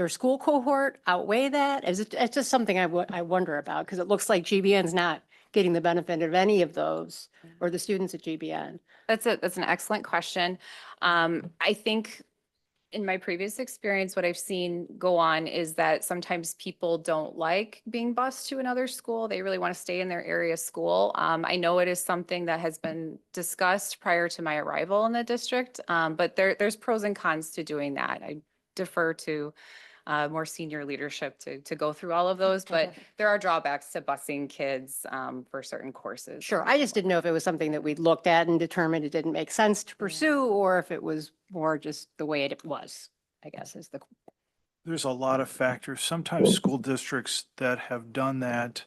school cohort outweigh that? It's just something I wonder about, because it looks like GBN's not getting the benefit of any of those, or the students at GBN.
That's an excellent question. I think in my previous experience, what I've seen go on is that sometimes people don't like being bused to another school. They really want to stay in their area school. I know it is something that has been discussed prior to my arrival in the district, but there's pros and cons to doing that. I defer to more senior leadership to go through all of those, but there are drawbacks to busing kids for certain courses.
Sure, I just didn't know if it was something that we'd looked at and determined it didn't make sense to pursue, or if it was more just the way it was, I guess is the.
There's a lot of factors. Sometimes school districts that have done that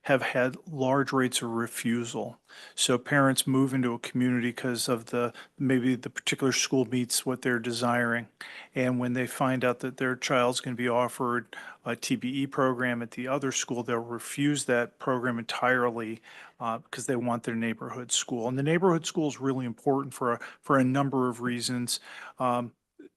have had large rates of refusal. So parents move into a community because of maybe the particular school meets what they're desiring. And when they find out that their child's going to be offered a TBE program at the other school, they'll refuse that program entirely because they want their neighborhood school. And the neighborhood school is really important for a number of reasons.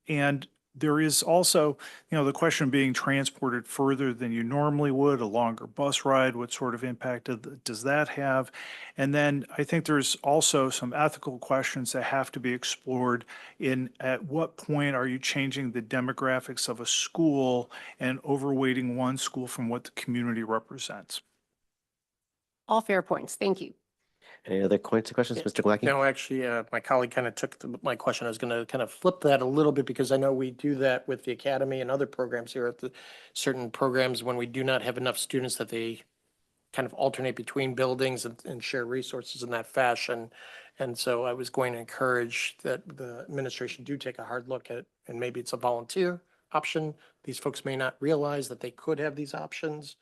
And there is also, the question of being transported further than you normally would, a longer bus ride, what sort of impact does that have? And then I think there's also some ethical questions that have to be explored in at what point are you changing the demographics of a school and overweighting one school from what the community represents?
All fair points. Thank you.
Any other points or questions, Mr. Glacki?
No, actually, my colleague kind of took my question. I was going to kind of flip that a little bit because I know we do that with the academy and other programs here at the certain programs when we do not have enough students that they kind of alternate between buildings and share resources in that fashion. And so I was going to encourage that the administration do take a hard look at, and maybe it's a volunteer option. These folks may not realize that they could have these options.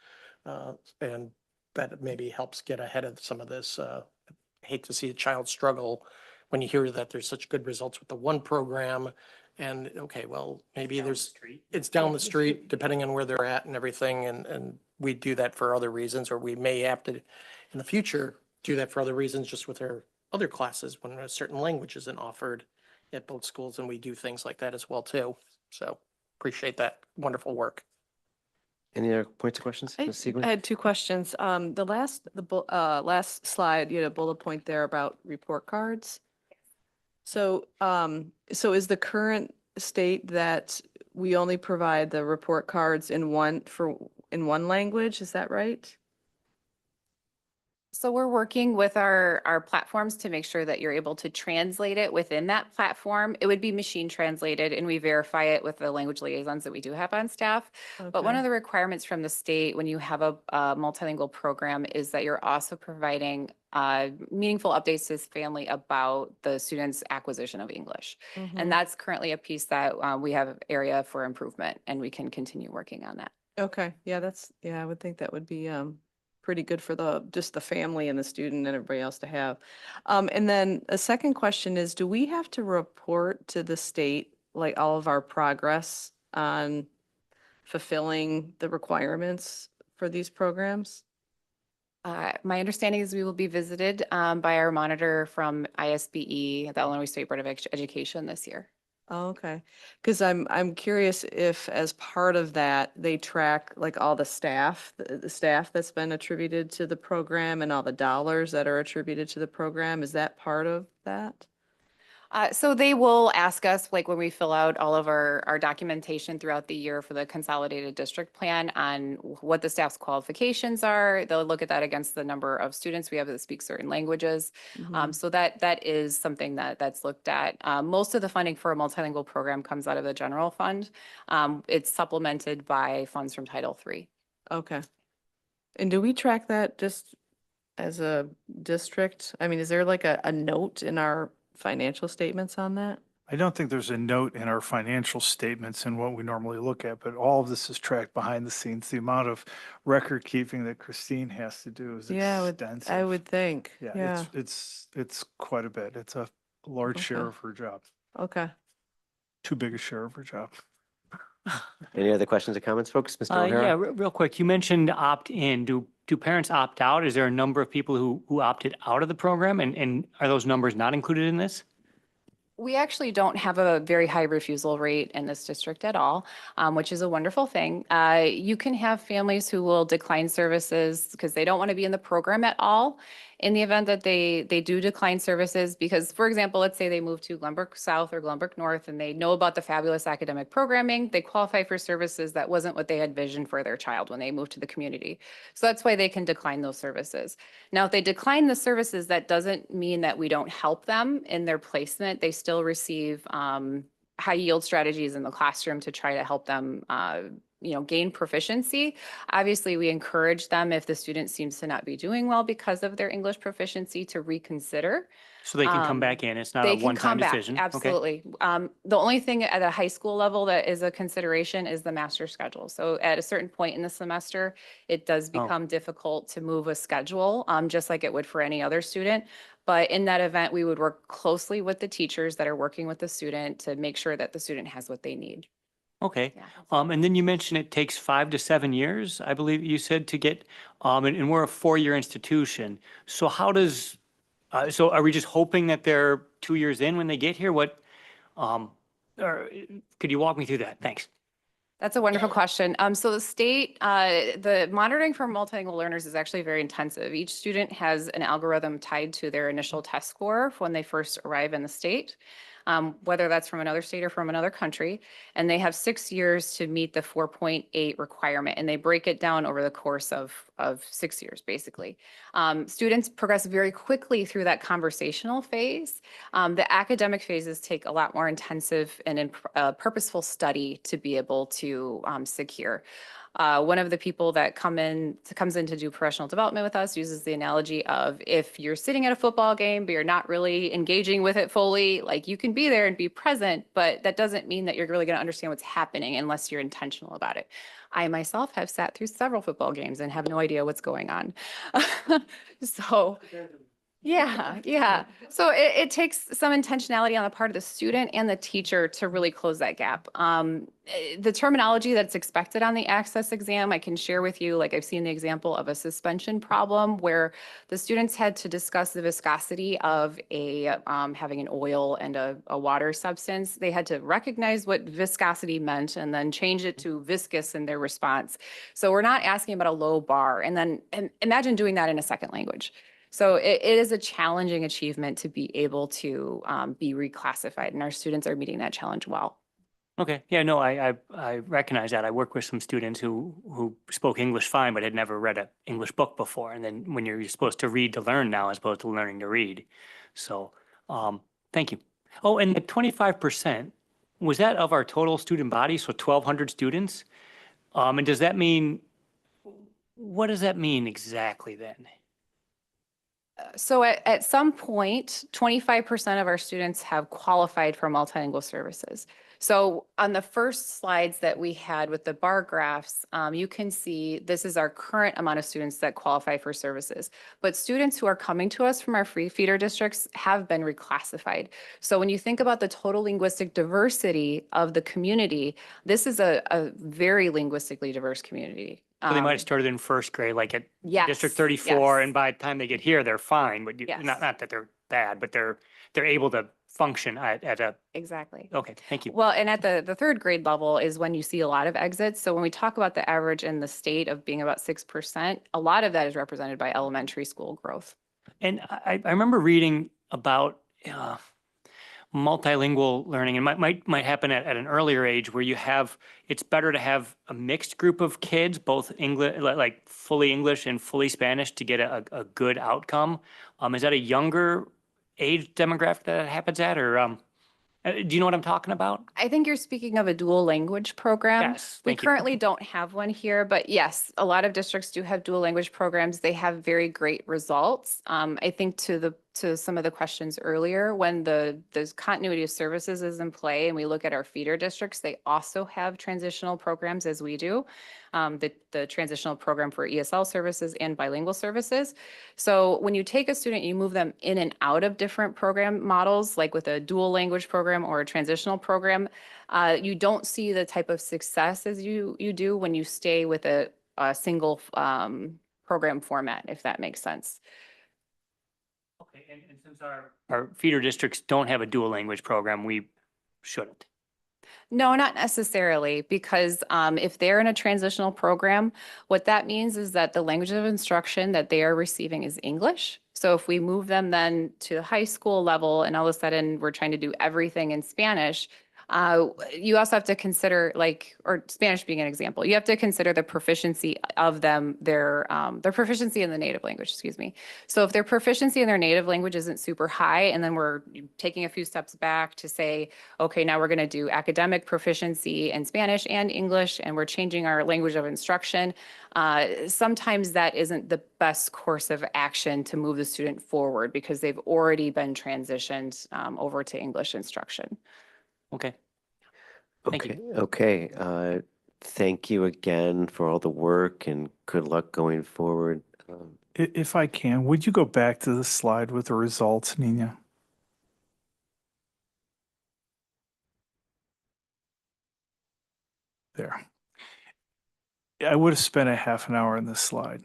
And that maybe helps get ahead of some of this. Hate to see a child struggle when you hear that there's such good results with the one program. And okay, well, maybe it's down the street, depending on where they're at and everything. And we do that for other reasons, or we may have to in the future do that for other reasons, just with our other classes when a certain language isn't offered at both schools. And we do things like that as well, too. So appreciate that wonderful work.
Any other points or questions,
I
Ms. Siegler?
I had two questions. The last slide, you had a bullet point there about report cards. So, so is the current state that we only provide the report cards in one language? Is that right?
So we're working with our platforms to make sure that you're able to translate it within that platform. It would be machine translated, and we verify it with the language liaisons that we do have on staff. But one
Okay.
of the requirements from the state when you have a multilingual program is that you're also providing meaningful updates to this family about the student's acquisition of English.
Mhm.
And that's currently a piece that we have area for improvement, and we can continue working on that.
Okay, yeah, I would think that would be pretty good for just the family and the student and everybody else to have. And then a second question is, do we have to report to the state, like all of our progress on fulfilling the requirements for these programs?
My understanding is we will be visited by our monitor from ISBE, the Illinois State Board of Education this year.
Oh, okay. Because I'm curious if as part of that, they track like all the staff, the staff that's been attributed to the program and all the dollars that are attributed to the program. Is that part of that?
So they will ask us, like when we fill out all of our documentation throughout the year for the consolidated district plan on what the staff's qualifications are. They'll look at that against the number of students we have that speak certain languages.
Mhm.
So that is something that's looked at. Most of the funding for a multilingual program comes out of the general fund. It's supplemented by funds from Title III.
Okay. And do we track that just as a district? I mean, is there like a note in our financial statements on that?
I don't think there's a note in our financial statements and what we normally look at, but all of this is tracked behind the scenes. The amount of record keeping that Christine has to do is
Yeah,
extensive.
I would think.
Yeah,
Yeah,
it's quite a bit. It's a large share
Okay.
of her job,
okay.
too big a share of her job.
Any other questions or comments, folks? Mr.
Yeah,
O'Hara?
real quick, you mentioned opt-in. Do parents opt out? Is there a number of people who opted out of the program, and are those numbers not included in this?
We actually don't have a very high refusal rate in this district at all, which is a wonderful thing. You can have families who will decline services because they don't want to be in the program at all. In the event that they do decline services, because for example, let's say they move to Glenbrook South or Glenbrook North and they know about the fabulous academic programming, they qualify for services that wasn't what they had visioned for their child when they moved to the community. So that's why they can decline those services. Now, if they decline the services, that doesn't mean that we don't help them in their placement. They still receive high yield strategies in the classroom to try to help them gain proficiency. Obviously, we encourage them if the student seems to not be doing well because of their English proficiency to reconsider.
So they can come back in. It's not a
They can
one-time
come back,
decision. Okay.
absolutely. The only thing at a high school level that is a consideration is the master schedule. So at a certain point in the semester, it does
Oh.
become difficult to move a schedule, just like it would for any other student. But in that event, we would work closely with the teachers that are working with the student to make sure that the student has what they need.
Okay.
Yeah.
And then you mentioned it takes 5 to 7 years, I believe you said, to get, and we're a 4-year institution. So how does, so are we just hoping that they're 2 years in when they get here? What, or could you walk me through that? Thanks.
That's a wonderful question. So the state, the monitoring for multilingual learners is actually very intensive. Each student has an algorithm tied to their initial test score when they first arrive in the state, whether that's from another state or from another country. And they have 6 years to meet the 4.8 requirement, and they break it down over the course of 6 years, basically. Students progress very quickly through that conversational phase. The academic phases take a lot more intensive and purposeful study to be able to secure. One of the people that comes in to do professional development with us uses the analogy of if you're sitting at a football game, but you're not really engaging with it fully, like you can be there and be present, but that doesn't mean that you're really going to understand what's happening unless you're intentional about it. I myself have sat through several football games and have no idea what's going on. So yeah. So it takes some intentionality on the part of the student and the teacher to really close that gap. The terminology that's expected on the access exam, I can share with you, like I've seen the example of a suspension problem where the students had to discuss the viscosity of having an oil and a water substance. They had to recognize what viscosity meant and then change it to viscous in their response. So we're not asking about a low bar. And then imagine doing that in a second language. So it is a challenging achievement to be able to be reclassified, and our students are meeting that challenge well.
Okay. Yeah, no, I recognize that. I work with some students who spoke English fine, but had never read an English book before. And then when you're supposed to read to learn now as opposed to learning to read. So, thank you. Oh, and the 25%, was that of our total student body? So 1,200 students? And does that mean, what does that mean exactly then?
So at some point, 25% of our students have qualified for multilingual services. So on the first slides that we had with the bar graphs, you can see this is our current amount of students that qualify for services. But students who are coming to us from our free feeder districts have been reclassified. So when you think about the total linguistic diversity of the community, this is a very linguistically diverse community.
So they might have started in first grade, like at
Yes,
District 34,
yes.
and by the time they get here, they're fine, but
Yes.
not that they're bad, but they're able to function at a,
Exactly.
okay, thank you.
Well, and at the third grade level is when you see a lot of exits. So when we talk about the average in the state of being about 6%, a lot of that is represented by elementary school growth.
And I remember reading about multilingual learning, and might happen at an earlier age where it's better to have a mixed group of kids, both English, like fully English and fully Spanish, to get a good outcome. Is that a younger age demographic that happens at, or do you know what I'm talking about?
I think you're speaking of a dual language program.
Yes,
We
thank you.
currently don't have one here, but yes, a lot of districts do have dual language programs. They have very great results. I think to some of the questions earlier, when the continuity of services is in play and we look at our feeder districts, they also have transitional programs as we do. The transitional program for ESL services and bilingual services. So when you take a student, you move them in and out of different program models, like with a dual language program or a transitional program, you don't see the type of success as you do when you stay with a single program format, if that makes sense.
Okay, and since our feeder districts don't have a dual language program, we shouldn't.
No, not necessarily, because if they're in a transitional program, what that means is that the language of instruction that they are receiving is English. So if we move them then to high school level and all of a sudden we're trying to do everything in Spanish, You also have to consider or Spanish being an example, you have to consider the proficiency of them, their proficiency in the native language, excuse me. So if their proficiency in their native language isn't super high, and then we're taking a few steps back to say, okay, now we're going to do academic proficiency in Spanish and English, and we're changing our language of instruction, sometimes that isn't the best course of action to move the student forward because they've already been transitioned over to English instruction.
Okay. Thank you.
Okay. Thank you again for all the work and good luck going forward.
If I can, would you go back to the slide with the results, Nina? There. I would have spent a half an hour on this slide.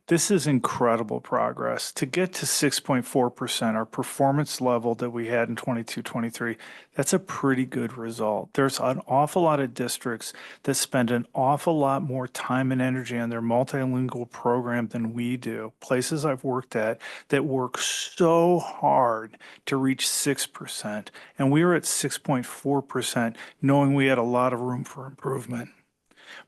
This is incredible progress. To get to 6.4%, our performance level that we had in 22-23, that's a pretty good result. There's an awful lot of districts that spend an awful lot more time and energy on their multilingual program than we do. Places I've worked at that work so hard to reach 6%, and we were at 6.4%, knowing we had a lot of room for improvement.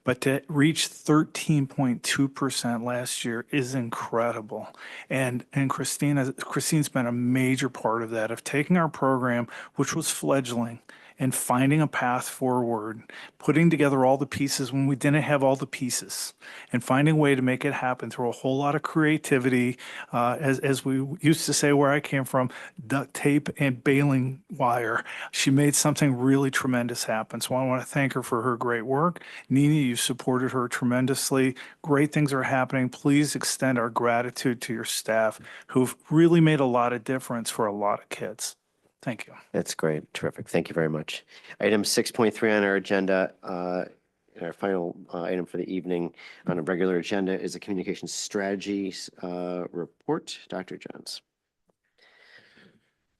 But to reach 13.2% last year is incredible. And Christine's been a major part of that, of taking our program, which was fledgling, and finding a path forward, putting together all the pieces when we didn't have all the pieces, and finding a way to make it happen through a whole lot of creativity, as we used to say where I came from, duct tape and baling wire. She made something really tremendous happen. So I want to thank her for her great work. Nina, you supported her tremendously. Great things are happening. Please extend our gratitude to your staff who've really made a lot of difference for a lot of kids. Thank you.
That's great. Terrific. Thank you very much. Item 6.3 on our agenda, our final item for the evening on a regular agenda is a communication strategies report. Dr. Johns.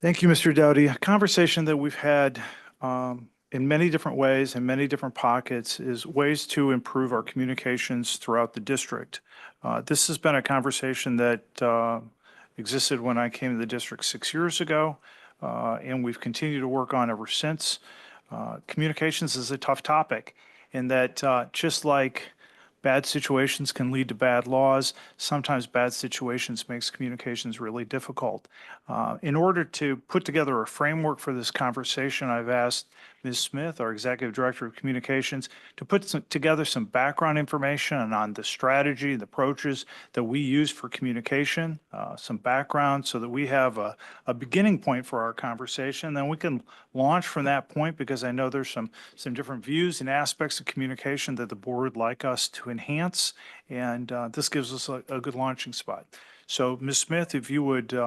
Thank you, Mr. Dowdy. A conversation that we've had in many different ways, in many different pockets, is ways to improve our communications throughout the district. This has been a conversation that existed when I came to the district 6 years ago. And we've continued to work on ever since. Communications is a tough topic in that just like bad situations can lead to bad laws, sometimes bad situations makes communications really difficult. In order to put together a framework for this conversation, I've asked Ms. Smith, our Executive Director of Communications, to put together some background information on the strategy, the approaches that we use for communication, some background so that we have a beginning point for our conversation. Then we can launch from that point because I know there's some different views and aspects of communication that the board would like us to enhance. And this gives us a good launching spot. So Ms. Smith, if you would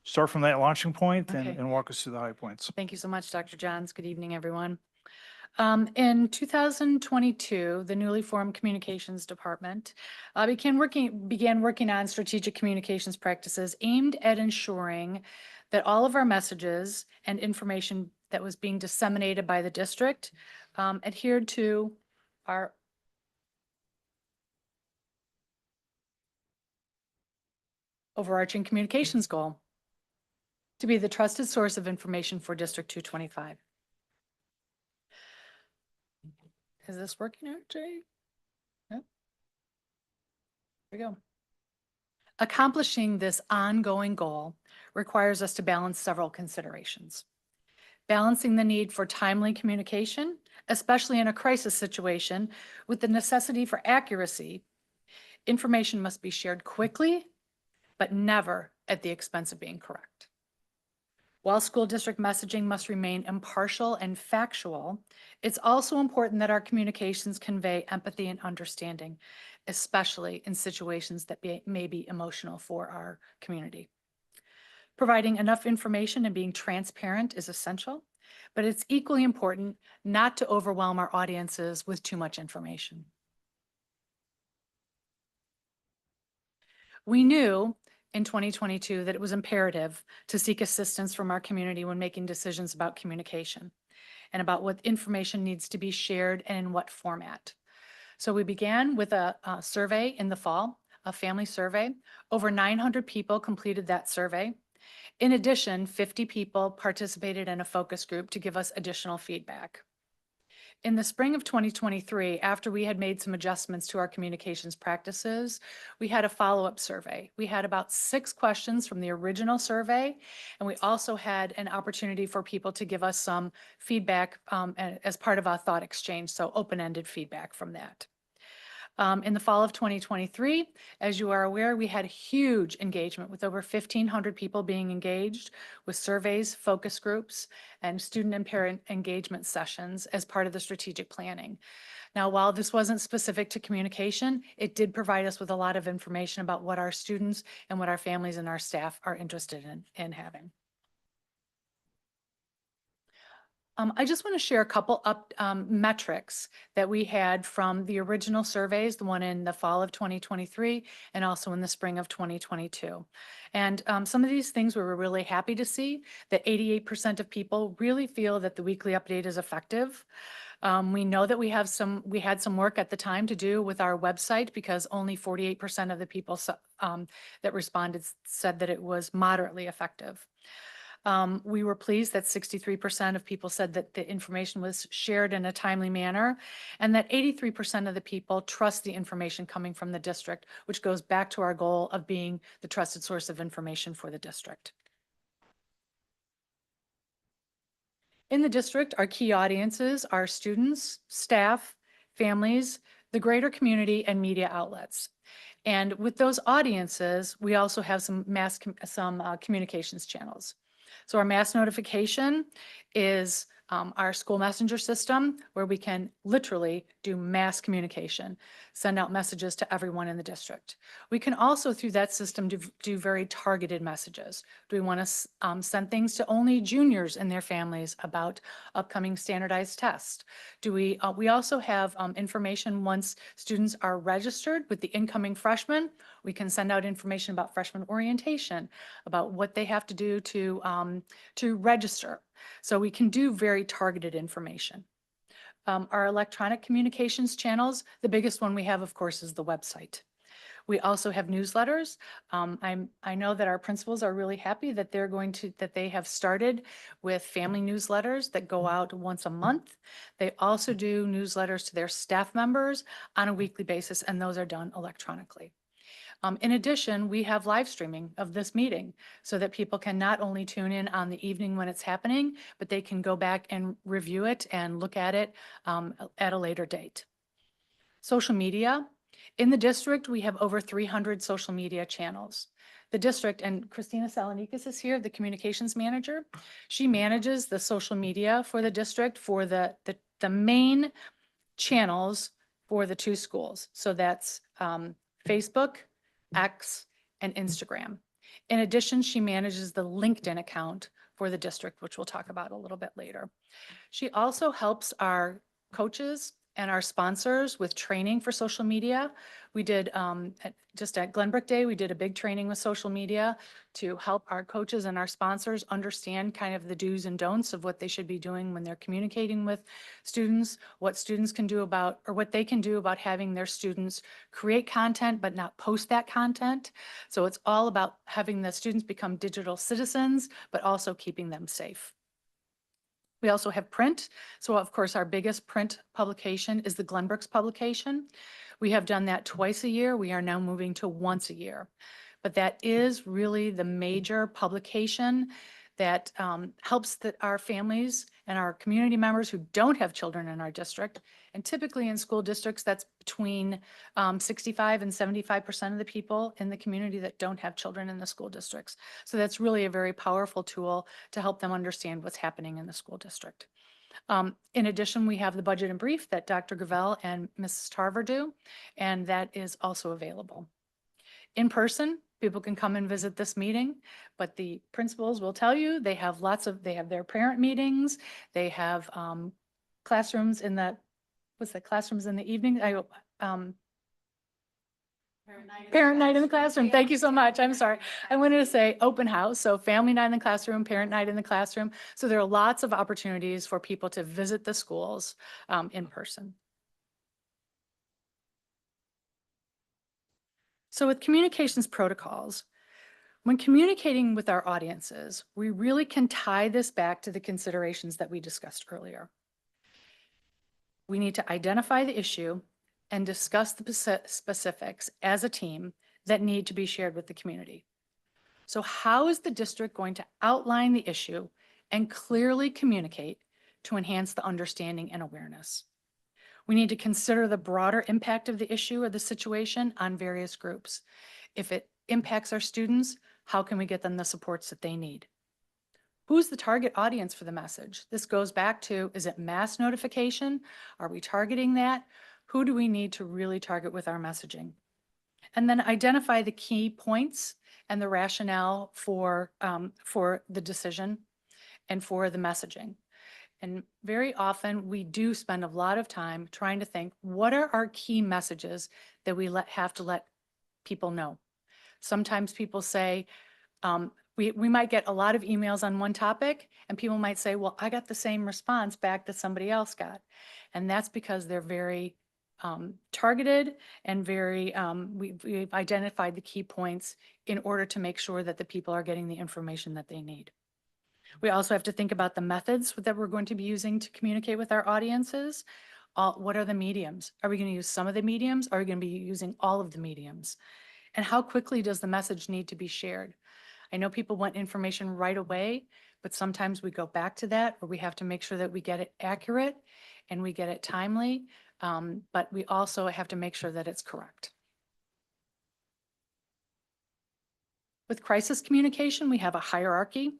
start from that launching point and walk us through the high points.
Thank you so much, Dr. Johns. Good evening, everyone. In 2022, the newly formed Communications Department began working on strategic communications practices aimed at ensuring that all of our messages and information that was being disseminated by the district adhered to our overarching communications goal: to be the trusted source of information for District 225. Is this working out, Jay? No? Here we go. Accomplishing this ongoing goal requires us to balance several considerations. Balancing the need for timely communication, especially in a crisis situation, with the necessity for accuracy. Information must be shared quickly, but never at the expense of being correct. While school district messaging must remain impartial and factual, it's also important that our communications convey empathy and understanding, especially in situations that may be emotional for our community. Providing enough information and being transparent is essential, but it's equally important not to overwhelm our audiences with too much information. We knew in 2022 that it was imperative to seek assistance from our community when making decisions about communication and about what information needs to be shared and in what format. So we began with a survey in the fall, a family survey. Over 900 people completed that survey. In addition, 50 people participated in a focus group to give us additional feedback. In the spring of 2023, after we had made some adjustments to our communications practices, we had a follow-up survey. We had about 6 questions from the original survey, and we also had an opportunity for people to give us some feedback as part of our thought exchange, so open-ended feedback from that. In the fall of 2023, as you are aware, we had huge engagement with over 1,500 people being engaged with surveys, focus groups, and student and parent engagement sessions as part of the strategic planning. Now, while this wasn't specific to communication, it did provide us with a lot of information about what our students and what our families and our staff are interested in having. I just want to share a couple metrics that we had from the original surveys, the one in the fall of 2023 and also in the spring of 2022. And some of these things we were really happy to see that 88% of people really feel that the weekly update is effective. We know that we had some work at the time to do with our website because only 48% of the people that responded said that it was moderately effective. We were pleased that 63% of people said that the information was shared in a timely manner, and that 83% of the people trust the information coming from the district, which goes back to our goal of being the trusted source of information for the district. In the district, our key audiences are students, staff, families, the greater community, and media outlets. And with those audiences, we also have some communications channels. So our mass notification is our school messenger system where we can literally do mass communication, send out messages to everyone in the district. We can also through that system do very targeted messages. Do we want to send things to only juniors and their families about upcoming standardized tests? Do we also have information once students are registered with the incoming freshmen. We can send out information about freshman orientation, about what they have to do to register. So we can do very targeted information. Our electronic communications channels, the biggest one we have, of course, is the website. We also have newsletters. I know that our principals are really happy that they have started with family newsletters that go out once a month. They also do newsletters to their staff members on a weekly basis, and those are done electronically. In addition, we have live streaming of this meeting so that people can not only tune in on the evening when it's happening, but they can go back and review it and look at it at a later date. Social media. In the district, we have over 300 social media channels. The district, and Christina Salonikis is here, the communications manager. She manages the social media for the district for the main channels for the 2 schools. So that's Facebook, X, and Instagram. In addition, she manages the LinkedIn account for the district, which we'll talk about a little bit later. She also helps our coaches and our sponsors with training for social media. We did, just at Glenbrook Day, we did a big training with social media to help our coaches and our sponsors understand kind of the do's and don'ts of what they should be doing when they're communicating with students, what students can do about, or what they can do about having their students create content but not post that content. So it's all about having the students become digital citizens, but also keeping them safe. We also have print. So of course, our biggest print publication is the Glenbrooks publication. We have done that twice a year. We are now moving to once a year. But that is really the major publication that helps our families and our community members who don't have children in our district. And typically in school districts, that's between 65 and 75% of the people in the community that don't have children in the school districts. So that's really a very powerful tool to help them understand what's happening in the school district. In addition, we have the budget and brief that Dr. Gravel and Mrs. Tarver do, and that is also available. In person, people can come and visit this meeting, but the principals will tell you they have their parent meetings, they have classrooms in the, classrooms in the evening? Parent night in the classroom. Thank you so much. I'm sorry. I wanted to say open house. So family night in the classroom, parent night in the classroom. So there are lots of opportunities for people to visit the schools in person. So with communications protocols, When communicating with our audiences, we really can tie this back to the considerations that we discussed earlier. We need to identify the issue and discuss the specifics as a team that need to be shared with the community. So how is the district going to outline the issue and clearly communicate to enhance the understanding and awareness? We need to consider the broader impact of the issue or the situation on various groups. If it impacts our students, how can we get them the supports that they need? Who's the target audience for the message? This goes back to, is it mass notification? Are we targeting that? Who do we need to really target with our messaging? And then identify the key points and the rationale for the decision and for the messaging. And very often we do spend a lot of time trying to think, what are our key messages that we have to let people know? Sometimes people say, we might get a lot of emails on one topic and people might say, well, I got the same response back that somebody else got. And that's because they're very targeted and very, we've identified the key points in order to make sure that the people are getting the information that they need. We also have to think about the methods that we're going to be using to communicate with our audiences. What are the mediums? Are we going to use some of the mediums? Are we going to be using all of the mediums? And how quickly does the message need to be shared? I know people want information right away, but sometimes we go back to that, or we have to make sure that we get it accurate and we get it timely, but we also have to make sure that it's correct. With crisis communication, we have a hierarchy.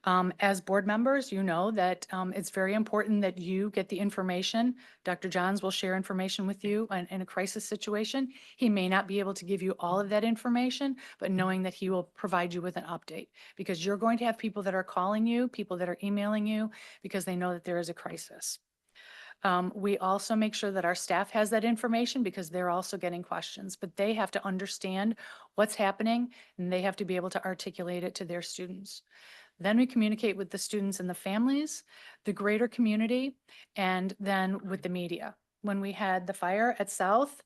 As board members, you know that it's very important that you get the information. Dr. Johns will share information with you in a crisis situation. He may not be able to give you all of that information, but knowing that he will provide you with an update, because you're going to have people that are calling you, people that are emailing you, because they know that there is a crisis. We also make sure that our staff has that information because they're also getting questions, but they have to understand what's happening and they have to be able to articulate it to their students. Then we communicate with the students and the families, the greater community, and then with the media. When we had the fire at South,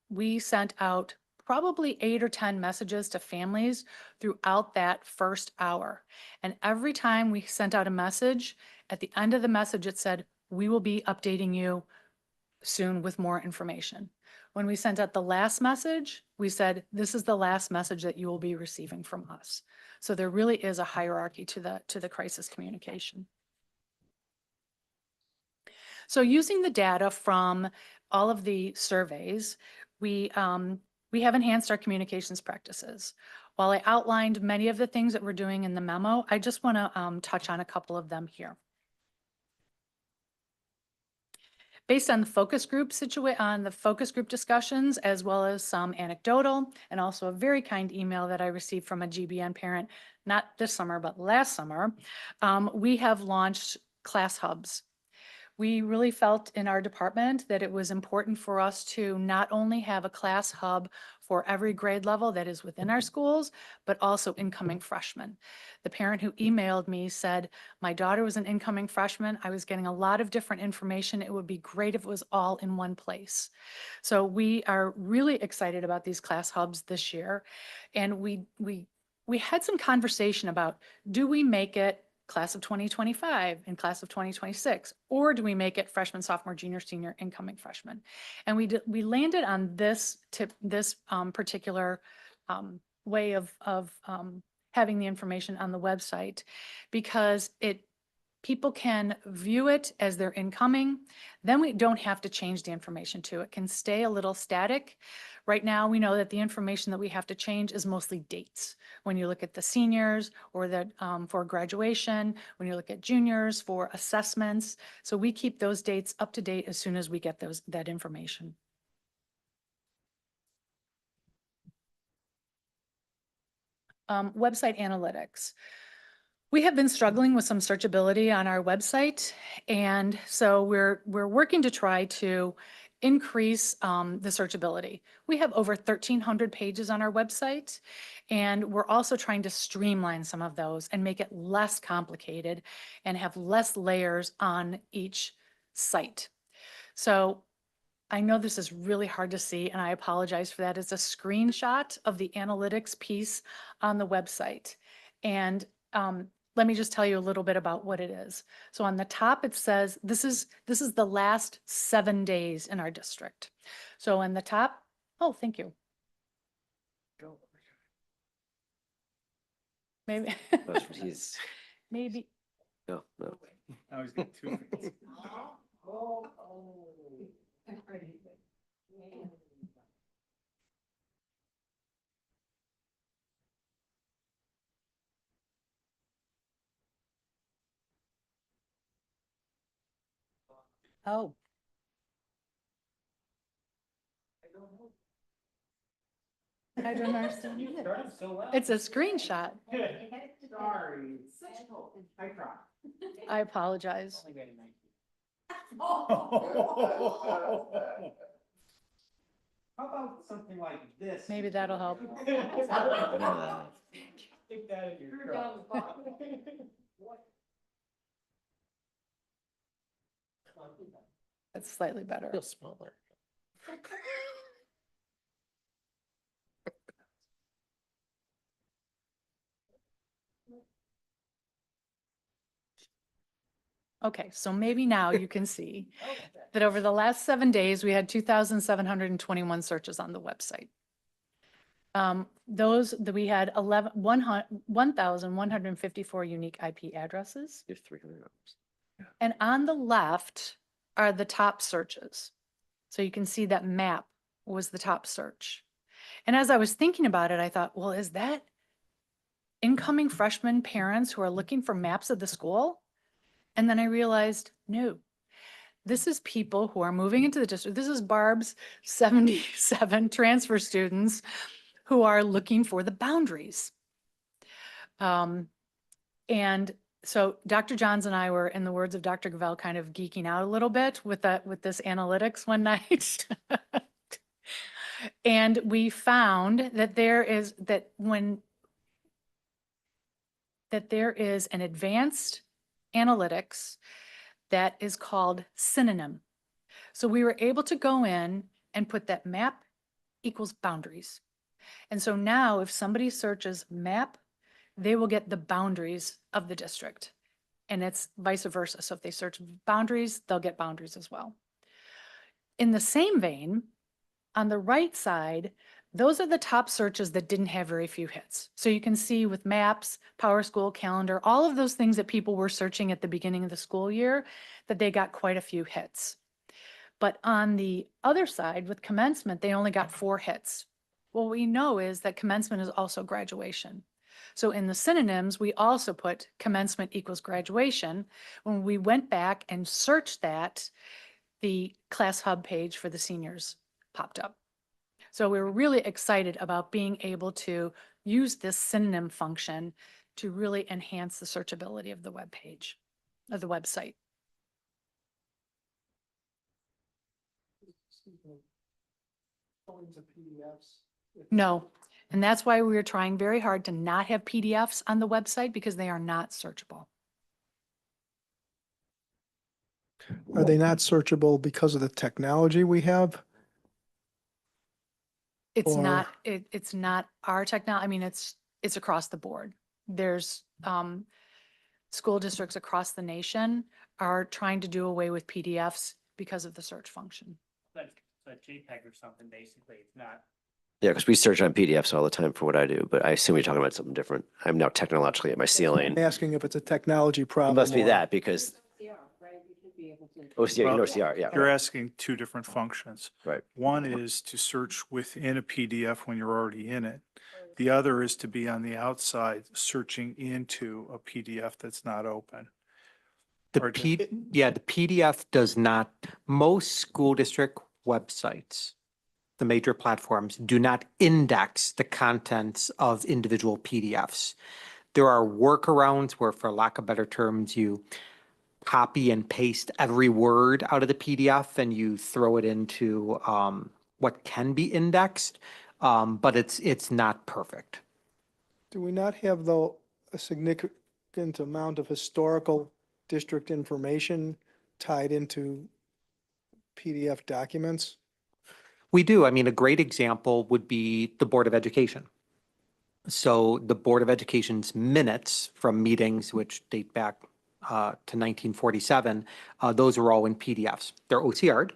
we sent out probably 8 or 10 messages to families throughout that first hour. And every time we sent out a message, at the end of the message, it said, we will be updating you soon with more information. When we sent out the last message, we said, this is the last message that you will be receiving from us. So there really is a hierarchy to the crisis communication. So using the data from all of the surveys, we have enhanced our communications practices. While I outlined many of the things that we're doing in the memo, I just want to touch on a couple of them here. Based on the focus group discussions, as well as some anecdotal and also a very kind email that I received from a GBN parent, not this summer, but last summer, we have launched class hubs. We really felt in our department that it was important for us to not only have a class hub for every grade level that is within our schools, but also incoming freshmen. The parent who emailed me said, my daughter was an incoming freshman. I was getting a lot of different information. It would be great if it was all in one place. So we are really excited about these class hubs this year. And we had some conversation about, do we make it class of 2025 and class of 2026, or do we make it freshman, sophomore, junior, senior, incoming freshman? And we landed on this particular way of having the information on the website, because people can view it as they're incoming. Then we don't have to change the information to it. It can stay a little static. Right now, we know that the information that we have to change is mostly dates. When you look at the seniors or that for graduation, when you look at juniors for assessments. So we keep those dates up to date as soon as we get that information. Website analytics. We have been struggling with some searchability on our website, and so we're working to try to increase the searchability. We have over 1,300 pages on our website, and we're also trying to streamline some of those and make it less complicated and have less layers on each site. So I know this is really hard to see and I apologize for that. It's a screenshot of the analytics piece on the website. And let me just tell you a little bit about what it is. So on the top, it says, this is the last 7 days in our district. So on the top, oh, thank you. Maybe,
That's what he's,
maybe.
no, no.
I was getting two.
Oh. I don't understand either. It's a screenshot.
Sorry.
I apologize.
How about something like this?
Maybe that'll help.
Stick that in your truck.
It's slightly better.
Feel smaller.
Okay, so maybe now you can see that over the last 7 days, we had 2,721 searches on the website. We had 1,154 unique IP addresses.
You have 300 hours.
And on the left are the top searches. So you can see that map was the top search. And as I was thinking about it, I thought, well, is that incoming freshman parents who are looking for maps of the school? And then I realized, no, this is people who are moving into the district. This is Barb's 77 transfer students who are looking for the boundaries. And so Dr. Johns and I were, in the words of Dr. Gavell, kind of geeking out a little bit with this analytics one night. And we found that there is an advanced analytics that is called synonym. So we were able to go in and put that map equals boundaries. And so now if somebody searches map, they will get the boundaries of the district. And it's vice versa. So if they search boundaries, they'll get boundaries as well. In the same vein, on the right side, those are the top searches that didn't have very few hits. So you can see with maps, PowerSchool, calendar, all of those things that people were searching at the beginning of the school year, that they got quite a few hits. But on the other side, with commencement, they only got 4 hits. What we know is that commencement is also graduation. So in the synonyms, we also put commencement equals graduation. When we went back and searched that, the Class Hub page for the seniors popped up. So we were really excited about being able to use this synonym function to really enhance the searchability of the web page, of the website. No, and that's why we were trying very hard to not have PDFs on the website because they are not searchable.
Are they not searchable because of the technology we have?
It's
Or-
not, it's not our technology. I mean, it's across the board. There's school districts across the nation are trying to do away with PDFs because of the search function.
That's a JPEG or something, basically. It's not.
Yeah, because we search on PDFs all the time for what I do, but I assume you're talking about something different. I'm now technologically at my ceiling.
I'm asking if it's a technology
It
problem.
must be
or-
that because OCR,
Well,
OCR, yeah.
You're asking two different functions.
Right.
One is to search within a PDF when you're already in it. The other is to be on the outside searching into a PDF that's not open.
The
Or do-
the PDF does not, most school district websites, the major platforms, do not index the contents of individual PDFs. There are workarounds where, for lack of better terms, you copy and paste every word out of the PDF and you throw it into what can be indexed, but it's not perfect.
Do we not have, though, a significant amount of historical district information tied into PDF documents?
We do. I mean, a great example would be the Board of Education. So the Board of Education's minutes from meetings, which date back to 1947, those are all in PDFs. They're OCR'd,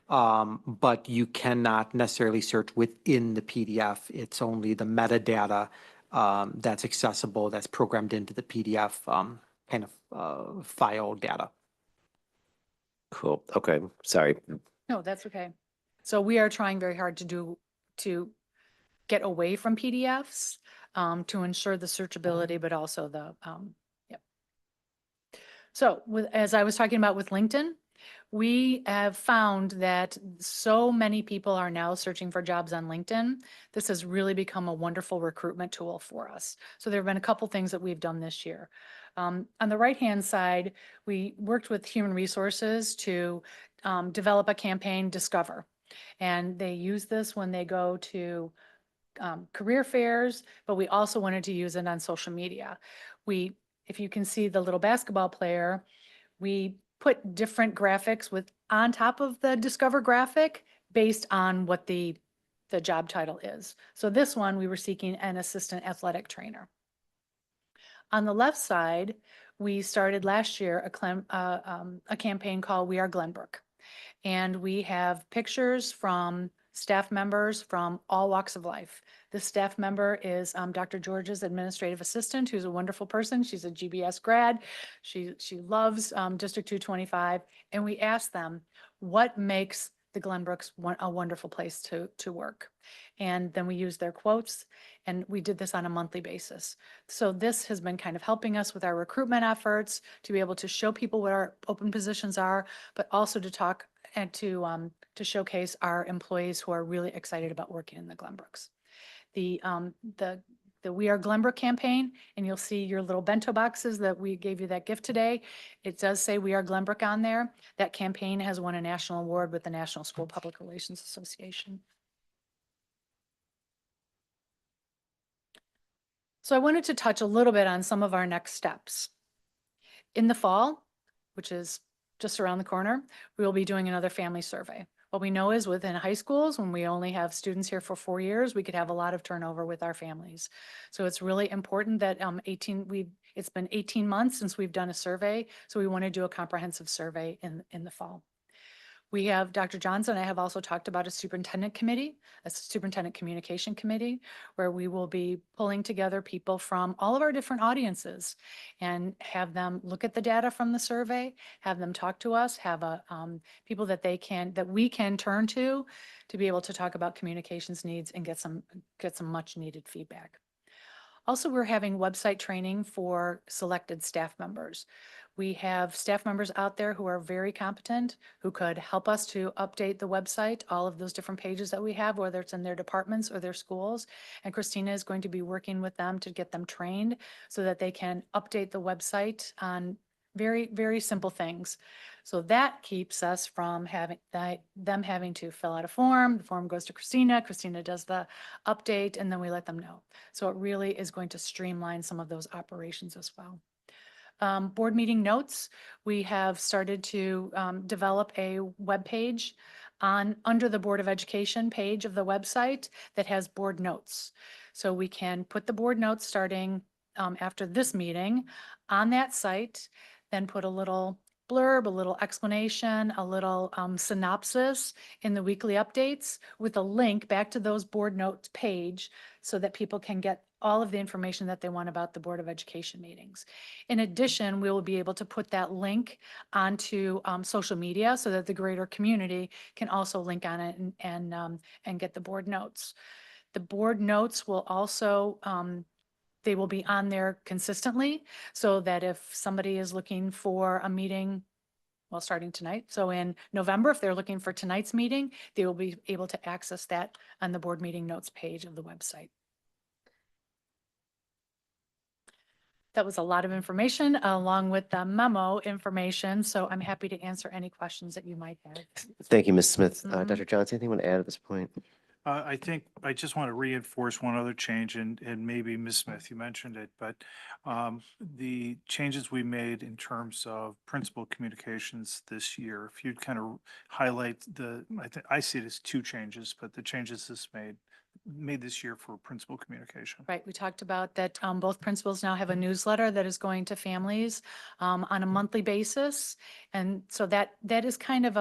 but you cannot necessarily search within the PDF. It's only the metadata that's accessible, that's programmed into the PDF kind of file data.
Cool. Okay. Sorry.
No, that's okay. So we are trying very hard to get away from PDFs to ensure the searchability, but also the, yep. So as I was talking about with LinkedIn, we have found that so many people are now searching for jobs on LinkedIn. This has really become a wonderful recruitment tool for us. So there have been a couple things that we've done this year. On the right-hand side, we worked with Human Resources to develop a campaign, Discover. And they use this when they go to career fairs, but we also wanted to use it on social media. If you can see the little basketball player, we put different graphics on top of the Discover graphic based on what the job title is. So this one, we were seeking an assistant athletic trainer. On the left side, we started last year a campaign called We Are Glenbrook. And we have pictures from staff members from all walks of life. This staff member is Dr. George's administrative assistant, who's a wonderful person. She's a GBS grad. She loves District 225. And we asked them, what makes the Glenbrooks a wonderful place to work? And then we used their quotes, and we did this on a monthly basis. So this has been kind of helping us with our recruitment efforts to be able to show people what our open positions are, but also to talk and to showcase our employees who are really excited about working in the Glenbrooks. The We Are Glenbrook campaign, and you'll see your little bento boxes that we gave you that gift today. It does say We Are Glenbrook on there. That campaign has won a national award with the National School Public Relations Association. So I wanted to touch a little bit on some of our next steps. In the fall, which is just around the corner, we will be doing another family survey. What we know is within high schools, when we only have students here for 4 years, we could have a lot of turnover with our families. So it's really important that it's been 18 months since we've done a survey. So we want to do a comprehensive survey in the fall. We have Dr. Johnson and I have also talked about a superintendent committee, a superintendent communication committee, where we will be pulling together people from all of our different audiences and have them look at the data from the survey, have them talk to us, have people that we can turn to be able to talk about communications needs and get some much needed feedback. Also, we're having website training for selected staff members. We have staff members out there who are very competent, who could help us to update the website, all of those different pages that we have, whether it's in their departments or their schools. And Christina is going to be working with them to get them trained so that they can update the website on very, very simple things. So that keeps us from them having to fill out a form. The form goes to Christina. Christina does the update, and then we let them know. So it really is going to streamline some of those operations as well. Board meeting notes. We have started to develop a web page under the Board of Education page of the website that has board notes. So we can put the board notes starting after this meeting on that site, then put a little blurb, a little explanation, a little synopsis in the weekly updates with a link back to those board notes page so that people can get all of the information that they want about the Board of Education meetings. In addition, we will be able to put that link onto social media so that the greater community can also link on it and get the board notes. The board notes will also they will be on there consistently so that if somebody is looking for a meeting, well, starting tonight, so in November, if they're looking for tonight's meeting, they will be able to access that on the board meeting notes page of the website. That was a lot of information along with the memo information, so I'm happy to answer any questions that you might have.
Thank you, Ms. Smith.
Mhm.
Dr. Johnson, anything you want to add at this point?
I think I just want to reinforce one other change, and maybe Ms. Smith, you mentioned it, but the changes we made in terms of principal communications this year, if you'd kind of highlight I see it as two changes, but the changes made this year for principal communication.
Right, we talked about that, both principals now have a newsletter that is going to families on a monthly basis. And so that is kind of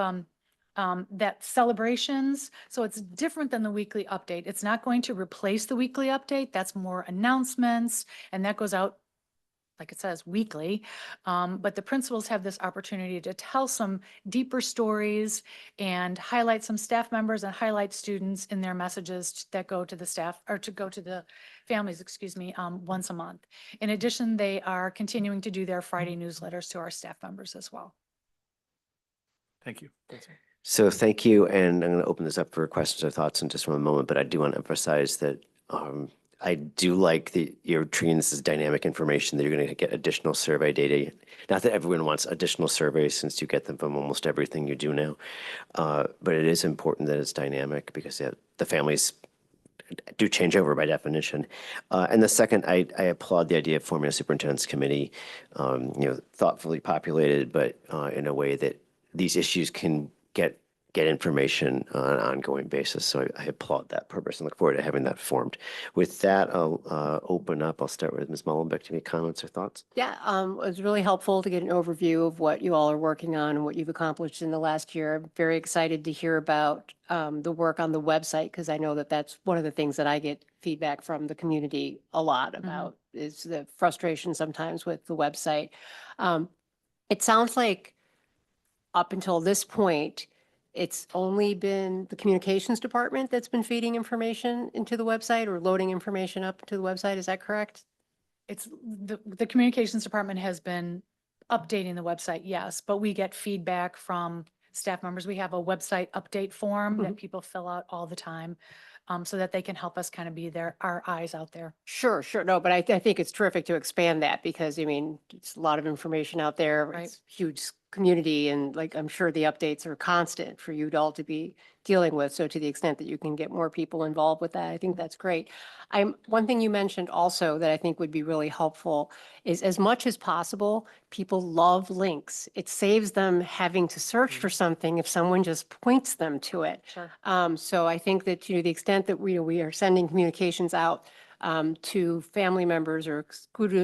that celebrations, so it's different than the weekly update. It's not going to replace the weekly update. That's more announcements, and that goes out, like it says, weekly. But the principals have this opportunity to tell some deeper stories and highlight some staff members and highlight students in their messages that go to the staff, or to go to the families, excuse me, once a month. In addition, they are continuing to do their Friday newsletters to our staff members as well.
Thank you.
So thank you, and I'm going to open this up for questions or thoughts in just one moment, but I do want to emphasize that I do like that you're treating this as dynamic information, that you're going to get additional survey data. Not that everyone wants additional surveys, since you get them from almost everything you do now, but it is important that it's dynamic, because the families do change over by definition. And the second, I applaud the idea of forming a superintendent's committee, thoughtfully populated, but in a way that these issues can get information on an ongoing basis. So I applaud that purpose and look forward to having that formed. With that, I'll open up. I'll start with Ms. Mullenbeck. Do you have any comments or thoughts?
Yeah, it was really helpful to get an overview of what you all are working on and what you've accomplished in the last year. I'm very excited to hear about the work on the website, because I know that that's one of the things that I get feedback from the community a lot about, is the frustration sometimes with the website. It sounds like up until this point, it's only been the communications department that's been feeding information into the website or loading information up to the website. Is that correct?
It's the communications department has been updating the website, yes, but we get feedback from staff members. We have a website update form that people fill out all the time, so that they can help us kind of be our eyes out there.
Sure. No, but I think it's terrific to expand that, because I mean, it's a lot of information out there.
Right.
It's huge community, and like, I'm sure the updates are constant for you all to be dealing with. So to the extent that you can get more people involved with that, I think that's great. One thing you mentioned also that I think would be really helpful is, as much as possible, people love links. It saves them having to search for something if someone just points them to it.
Sure.
So I think that, to the extent that we are sending communications out to family members or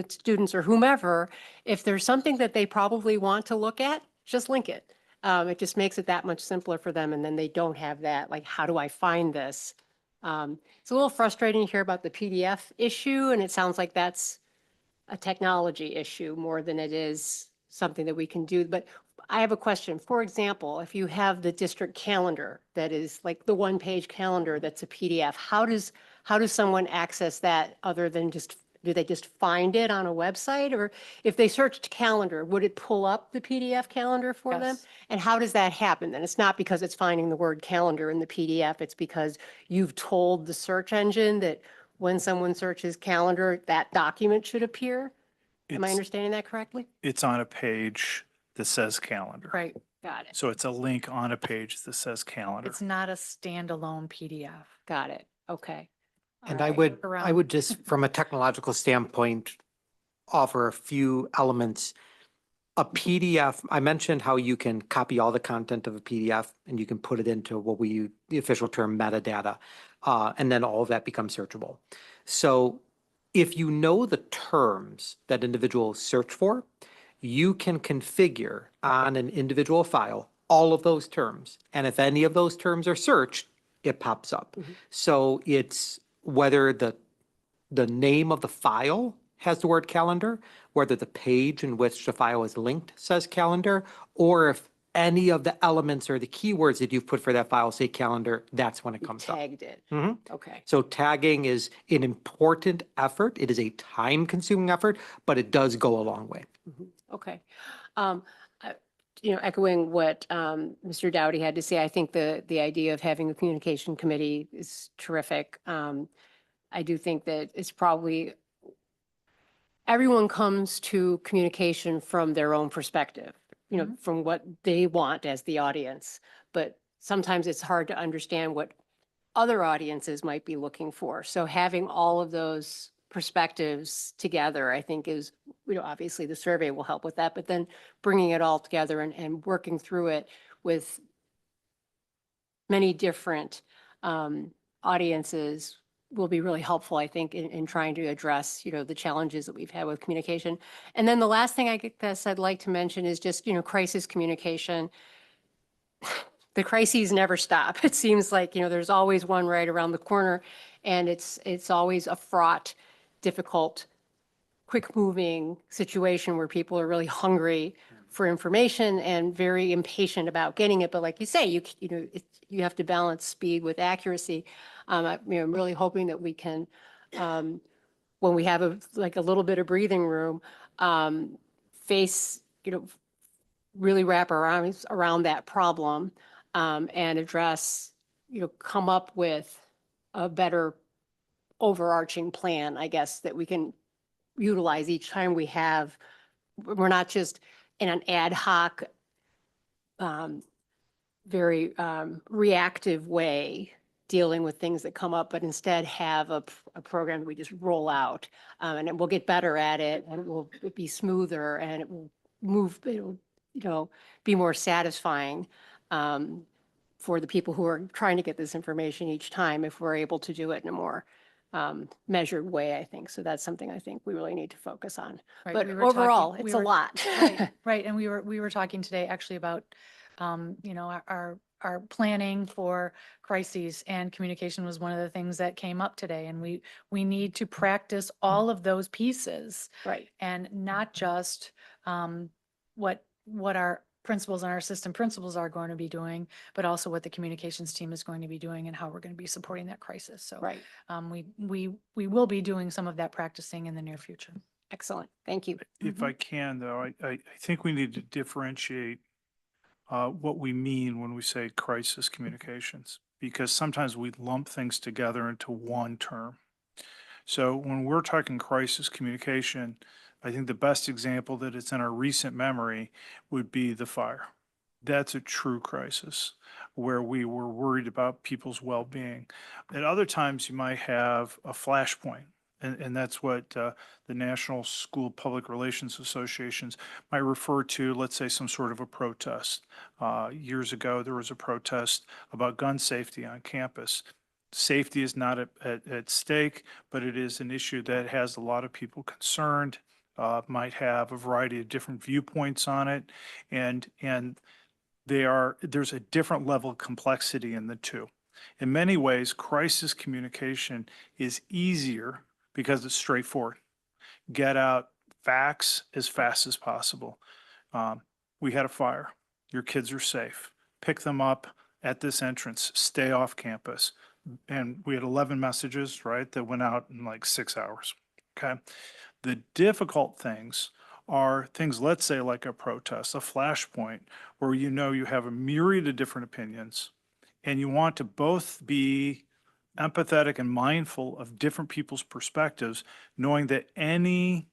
students or whomever, if there's something that they probably want to look at, just link it. It just makes it that much simpler for them, and then they don't have that, like, how do I find this? It's a little frustrating to hear about the PDF issue, and it sounds like that's a technology issue more than it is something that we can do. But I have a question. For example, if you have the district calendar that is like the one-page calendar that's a PDF, how does someone access that, other than do they just find it on a website? Or if they searched calendar, would it pull up the PDF calendar for them?
Yes.
And how does that happen then? It's not because it's finding the word calendar in the PDF, it's because you've told the search engine that when someone searches calendar, that document should appear? Am I
It's-
understanding that correctly?
It's on a page that says calendar.
Right.
Got it.
So it's a link on a page that says calendar.
It's not a standalone PDF.
Got it. Okay.
And
All
I
right.
would,
Around.
I would just, from a technological standpoint, offer a few elements. A PDF, I mentioned how you can copy all the content of a PDF and you can put it into what we use, the official term, metadata, and then all of that becomes searchable. So if you know the terms that individuals search for, you can configure on an individual file all of those terms. And if any of those terms are searched, it pops up. So it's whether the name of the file has the word calendar, whether the page in which the file is linked says calendar, or if any of the elements or the keywords that you've put for that file say calendar, that's when it comes up.
Tagged it.
Mhm.
Okay.
So tagging is an important effort. It is a time-consuming effort, but it does go a long way.
Okay. Echoing what Mr. Dowdy had to say, I think the idea of having a communication committee is terrific. I do think that it's probably, everyone comes to communication from their own perspective, from what they want as the audience. But sometimes it's hard to understand what other audiences might be looking for. So having all of those perspectives together, I think is, obviously the survey will help with that, but then bringing it all together and working through it with many different audiences will be really helpful, I think, in trying to address, the challenges that we've had with communication. And then the last thing I guess I'd like to mention is just, crisis communication. The crises never stop. It seems like, there's always one right around the corner, and it's always a fraught, difficult, quick-moving situation where people are really hungry for information and very impatient about getting it. But like you say, you have to balance speed with accuracy. I'm really hoping that we can, when we have a little bit of breathing room, face, really wrap our arms around that problem and address, come up with a better overarching plan, I guess, that we can utilize each time we have. We're not just in an ad hoc, very reactive way dealing with things that come up, but instead have a program that we just roll out, and it will get better at it, and it will be smoother, and it will move, be more satisfying for the people who are trying to get this information each time if we're able to do it in a more measured way, I think. So that's something I think we really need to focus on.
Right,
But
we were
overall,
talking-
it's
we
a
were-
lot.
Right, right. And we were talking today actually about, our planning for crises, and communication was one of the things that came up today. And we need to practice all of those pieces,
Right.
and not just what our principals and our assistant principals are going to be doing, but also what the communications team is going to be doing and how we're going to be supporting that crisis. So
Right.
we will be doing some of that practicing in the near future.
Excellent. Thank you.
If I can, though, I think we need to differentiate what we mean when we say crisis communications, because sometimes we lump things together into one term. So when we're talking crisis communication, I think the best example that it's in our recent memory would be the fire. That's a true crisis where we were worried about people's well-being. At other times, you might have a flashpoint. And that's what the National School Public Relations Associations might refer to, let's say, some sort of a protest. Years ago, there was a protest about gun safety on campus. Safety is not at stake, but it is an issue that has a lot of people concerned, might have a variety of different viewpoints on it. And there's a different level of complexity in the two. In many ways, crisis communication is easier because it's straightforward. Get out facts as fast as possible. We had a fire. Your kids are safe. Pick them up at this entrance. Stay off campus. And we had 11 messages, right, that went out in like 6 hours. Okay. The difficult things are things, let's say, like a protest, a flashpoint, where you have a myriad of different opinions, and you want to both be empathetic and mindful of different people's perspectives, knowing that anything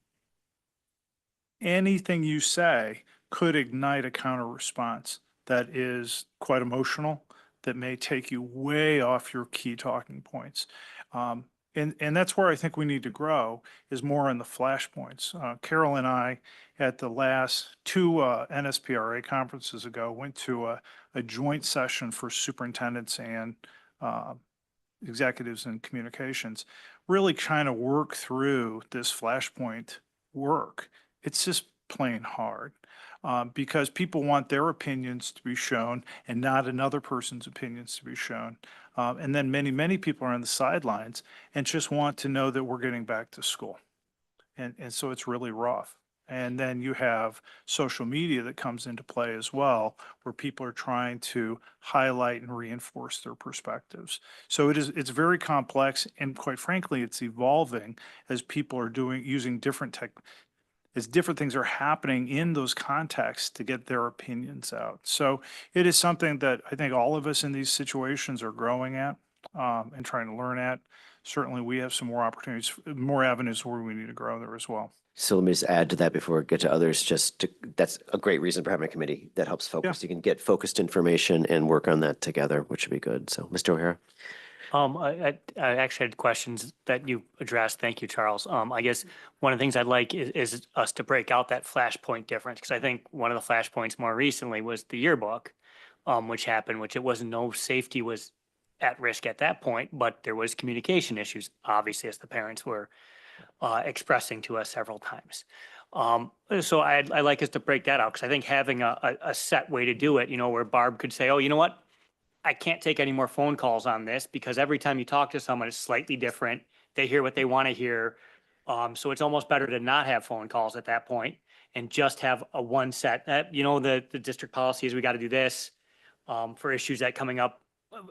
you say could ignite a counter response that is quite emotional, that may take you way off your key talking points. And that's where I think we need to grow, is more on the flashpoints. Carol and I, at the last two NSPRA conferences ago, went to a joint session for superintendents and executives in communications, really trying to work through this flashpoint work. It's just plain hard because people want their opinions to be shown and not another person's opinions to be shown. And then many people are on the sidelines and just want to know that we're getting back to school. And so it's really rough. And then you have social media that comes into play as well, where people are trying to highlight and reinforce their perspectives. So it's very complex, and quite frankly, it's evolving as people are using different as different things are happening in those contexts to get their opinions out. So it is something that I think all of us in these situations are growing at and trying to learn at. Certainly, we have some more opportunities, more avenues where we need to grow there as well.
So let me just add to that before we get to others, that's a great reason for having a committee that helps focus. You can get focused information and work on that together, which would be good. So, Mr. O'Hara.
I actually had questions that you addressed. Thank you, Charles. I guess one of the things I'd like is us to break out that flashpoint difference, because I think one of the flashpoints more recently was the yearbook, which happened, which it wasn't, no safety was at risk at that point, but there was communication issues, obviously, as the parents were expressing to us several times. So I'd like us to break that out, because I think having a set way to do it, where Barb could say, oh, you know what? I can't take any more phone calls on this, because every time you talk to someone, it's slightly different. They hear what they want to hear. So it's almost better to not have phone calls at that point and just have a one set. The district policy is we got to do this for issues that coming up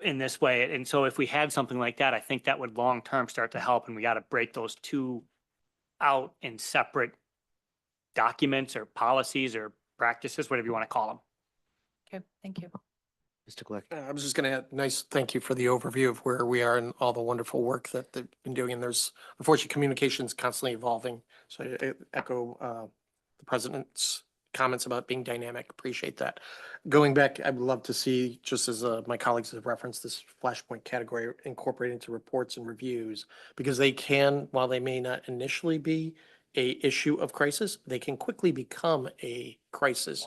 in this way. And so if we had something like that, I think that would long-term start to help, and we got to break those two out in separate documents or policies or practices, whatever you want to call them.
Okay, thank you.
Mr. Glick.
I was just going to add, nice, thank you for the overview of where we are and all the wonderful work that they've been doing. And there's, unfortunately, communication's constantly evolving. So I echo the president's comments about being dynamic. Appreciate that. Going back, I would love to see, just as my colleagues have referenced, this flashpoint category incorporated into reports and reviews, because they can, while they may not initially be a issue of crisis, they can quickly become a crisis.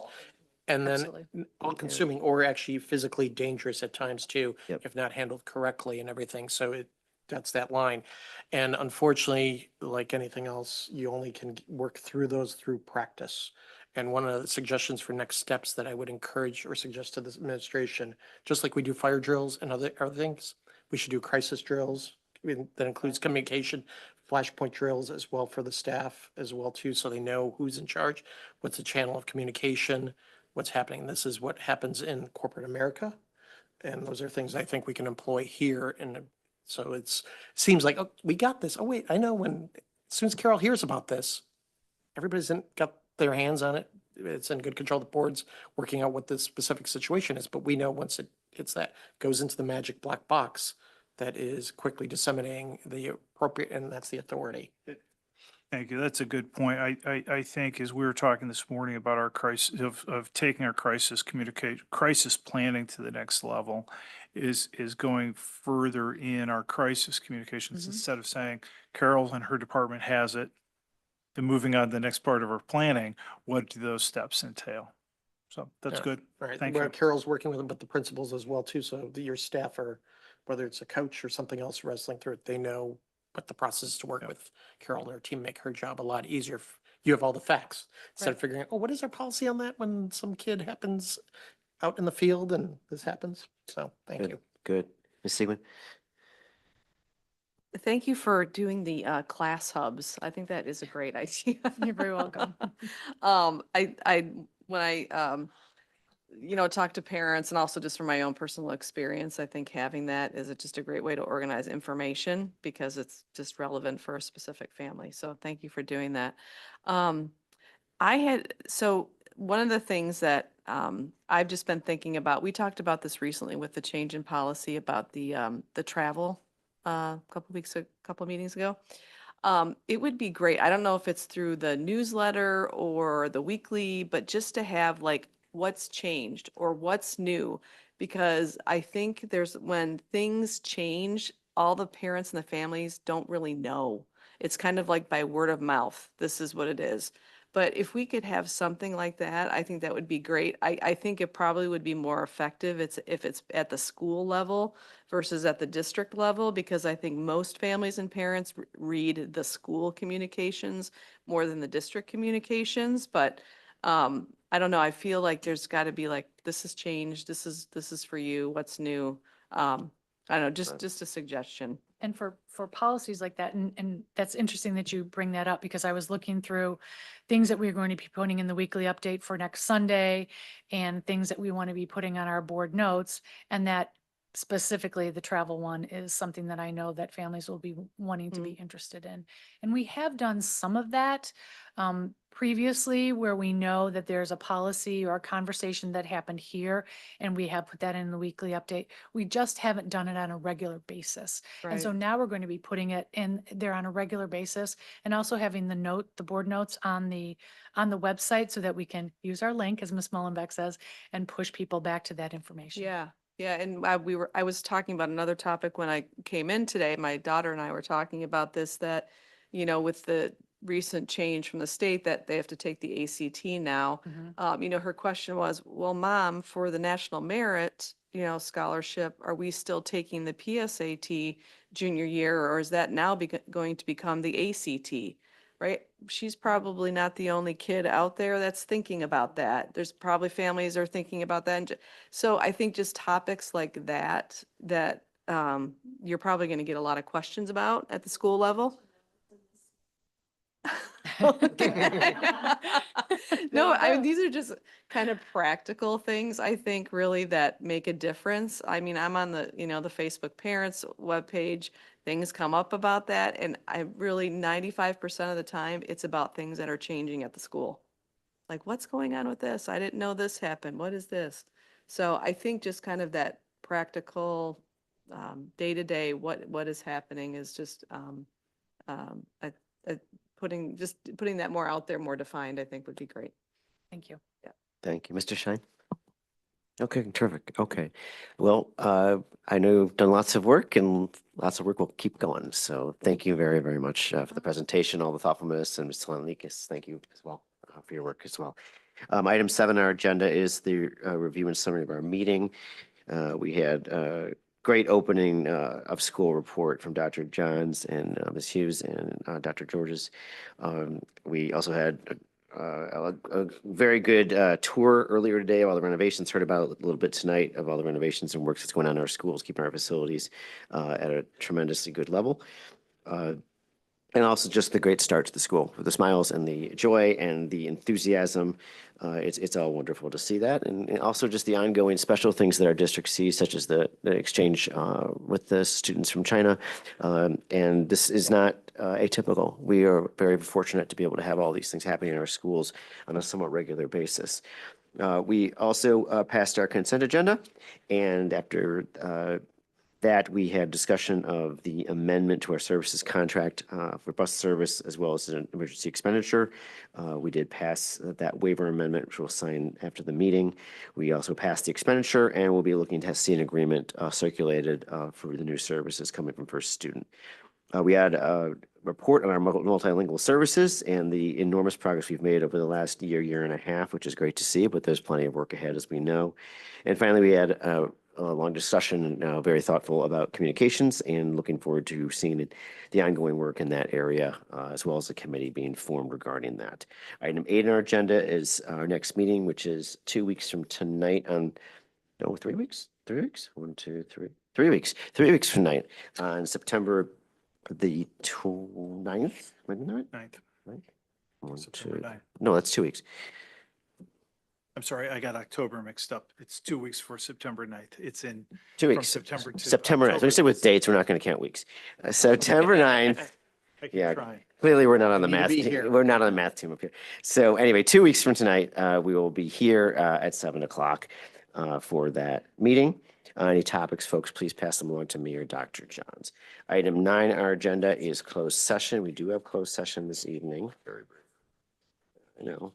And then
Absolutely.
all consuming or actually physically dangerous at times too,
Yep.
if not handled correctly and everything. So that's that line. And unfortunately, like anything else, you only can work through those through practice. And one of the suggestions for next steps that I would encourage or suggest to this administration, just like we do fire drills and other things, we should do crisis drills. That includes communication, flashpoint drills as well for the staff as well too, so they know who's in charge, what's the channel of communication, what's happening. This is what happens in corporate America. And those are things I think we can employ here. And so seems like, oh, we got this. Oh, wait, I know as soon as Carol hears about this, everybody's got their hands on it. It's in good control. The board's working out what the specific situation is, but we know once goes into the magic black box that is quickly disseminating the appropriate, and that's the authority.
Thank you. That's a good point. I think as we were talking this morning about our crisis of taking our crisis planning to the next level is going further in our crisis communications instead of saying Carol and her department has it. Then moving on to the next part of our planning, what do those steps entail? So that's
Yeah.
good.
Right.
Thank
Where
you.
Carol's working with them, but the principals as well too. So your staff are, whether it's a coach or something else wrestling through it, they know what the process is to work with Carol and her team, make her job a lot easier. You have all the facts instead of figuring out, oh, what is our policy on that when some kid happens out in the field and this happens? So thank
Good.
you.
Good. Ms. Siegman?
Thank you for doing the class hubs. I think that is a great idea.
You're very welcome.
When I talk to parents and also just from my own personal experience, I think having that is just a great way to organize information because it's just relevant for a specific family. So thank you for doing that. So one of the things that I've just been thinking about, we talked about this recently with the change in policy about the travel a couple meetings ago. It would be great. I don't know if it's through the newsletter or the weekly, but just to have like what's changed or what's new, because I think when things change, all the parents and the families don't really know. It's kind of like by word of mouth. This is what it is. But if we could have something like that, I think that would be great. I think it probably would be more effective if it's at the school level versus at the district level, because I think most families and parents read the school communications more than the district communications. But I don't know. I feel like there's got to be like, this has changed. This is for you. What's new? I don't know, just a suggestion.
And for policies like that, and that's interesting that you bring that up, because I was looking through things that we're going to be putting in the weekly update for next Sunday and things that we want to be putting on our board notes, and that specifically the travel one is something that I know that families will be wanting to be interested in. And we have done some of that previously, where we know that there's a policy or a conversation that happened here, and we have put that in the weekly update. We just haven't done it on a regular basis. And so now we're going to be putting it in there on a regular basis, and also having the board notes on the website so that we can use our link, as Ms. Mullenbeck says, and push people back to that information.
Yeah. Yeah, and I was talking about another topic when I came in today. My daughter and I were talking about this, that, with the recent change from the state that they have to take the ACT now. Her question was, well, Mom, for the National Merit, Scholarship, are we still taking the PSAT junior year, or is that now going to become the ACT? Right? She's probably not the only kid out there that's thinking about that. There's probably families are thinking about that. And so I think just topics like that, you're probably going to get a lot of questions about at the school level. No, I mean, these are just kind of practical things, I think, really that make a difference. I mean, I'm on the Facebook parents webpage, things come up about that, and I really 95% of the time, it's about things that are changing at the school. Like, what's going on with this? I didn't know this happened. What is this? So I think just kind of that practical, day to day, what is happening is just, I putting that more out there, more defined, I think would be great.
Thank you.
Thank you. Mr. Shine? Okay, terrific. Okay. Well, I know you've done lots of work and lots of work will keep going. So thank you very, very much for the presentation, all the thoughtfulness, and Ms. Talanikas, thank you as well for your work as well. Item 7 on our agenda is the review and summary of our meeting. We had a great opening of school report from Dr. Johns and Ms. Hughes and Dr. Georges. We also had a very good tour earlier today of all the renovations, heard about a little bit tonight of all the renovations and work that's going on in our schools, keeping our facilities at a tremendously good level. And also just the great start to the school with the smiles and the joy and the enthusiasm. It's all wonderful to see that. And also just the ongoing special things that our district sees, such as the exchange with the students from China. And this is not atypical. We are very fortunate to be able to have all these things happening in our schools on a somewhat regular basis. We also passed our consent agenda, and after that we had discussion of the amendment to our services contract for bus service as well as an emergency expenditure. We did pass that waiver amendment, which we'll sign after the meeting. We also passed the expenditure, and we'll be looking to see an agreement circulated for the new services coming from First Student. We had a report on our multilingual services and the enormous progress we've made over the last year and a half, which is great to see, but there's plenty of work ahead, as we know. And finally, we had a long discussion, very thoughtful about communications, and looking forward to seeing the ongoing work in that area, as well as the committee being formed regarding that. Item 8 on our agenda is our next meeting, which is 2 weeks from tonight on, no, 3 weeks? 3 weeks? 1, 2, 3. 3 weeks. 3 weeks from tonight on September the 9th, maybe not?
9th.
1,
September
2.
9th.
No, that's 2 weeks.
I'm sorry, I got October mixed up. It's 2 weeks for September 9th. It's in
2
from
weeks.
September to
September 9th. We're
October.
say with dates, we're not going to count weeks. September 9th.
I keep
Yeah,
trying.
clearly we're not on the
need to
math
be
team.
here.
We're not on the math team up here. So anyway, 2 weeks from tonight, we will be here at 7 o'clock for that meeting. Any topics, folks, please pass them along to me or Dr. Johns. Item 9 on our agenda is closed session. We do have closed session this evening. I know,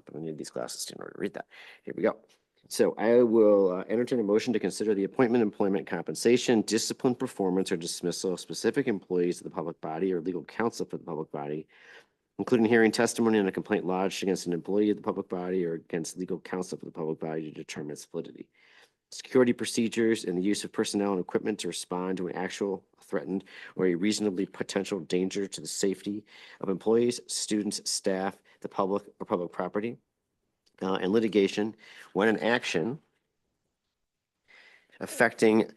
but I need these glasses in order to read that. Here we go. So I will entertain a motion to consider the appointment, employment, compensation, discipline, performance, or dismissal of specific employees of the public body or legal counsel for the public body, including hearing testimony on a complaint lodged against an employee of the public body or against legal counsel for the public body to determine its validity. Security procedures and the use of personnel and equipment to respond to an actual, threatened, or a reasonably potential danger to the safety of employees, students, staff, the public, or public property, and litigation when an action affecting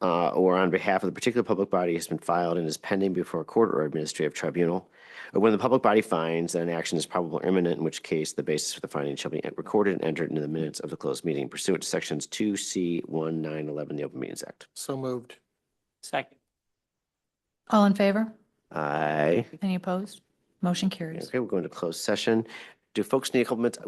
or on behalf of the particular public body has been filed and is pending before a court or administrative tribunal, or when the public body finds that an action is probable or imminent, in which case the basis for the finding shall be recorded and entered into the minutes of the closed meeting pursuant to sections 2C 1, 9, 11 of the Open Meetings Act.
So moved.
Second.
All in favor?
Aye.
Any opposed? Motion carries.
Okay, we're going to closed session. Do folks need a couple minutes?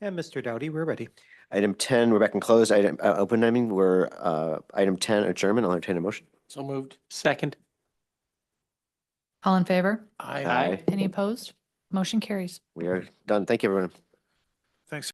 And Mr. Dowdy, we're ready.
Item 10, we're back in closed. Item, open, I mean, we're, item 10, adjournment. I'll entertain a motion.
So moved.
Second.
All in favor?
Aye.
Any opposed? Motion carries.
We are done. Thank you, everyone.
Thanks.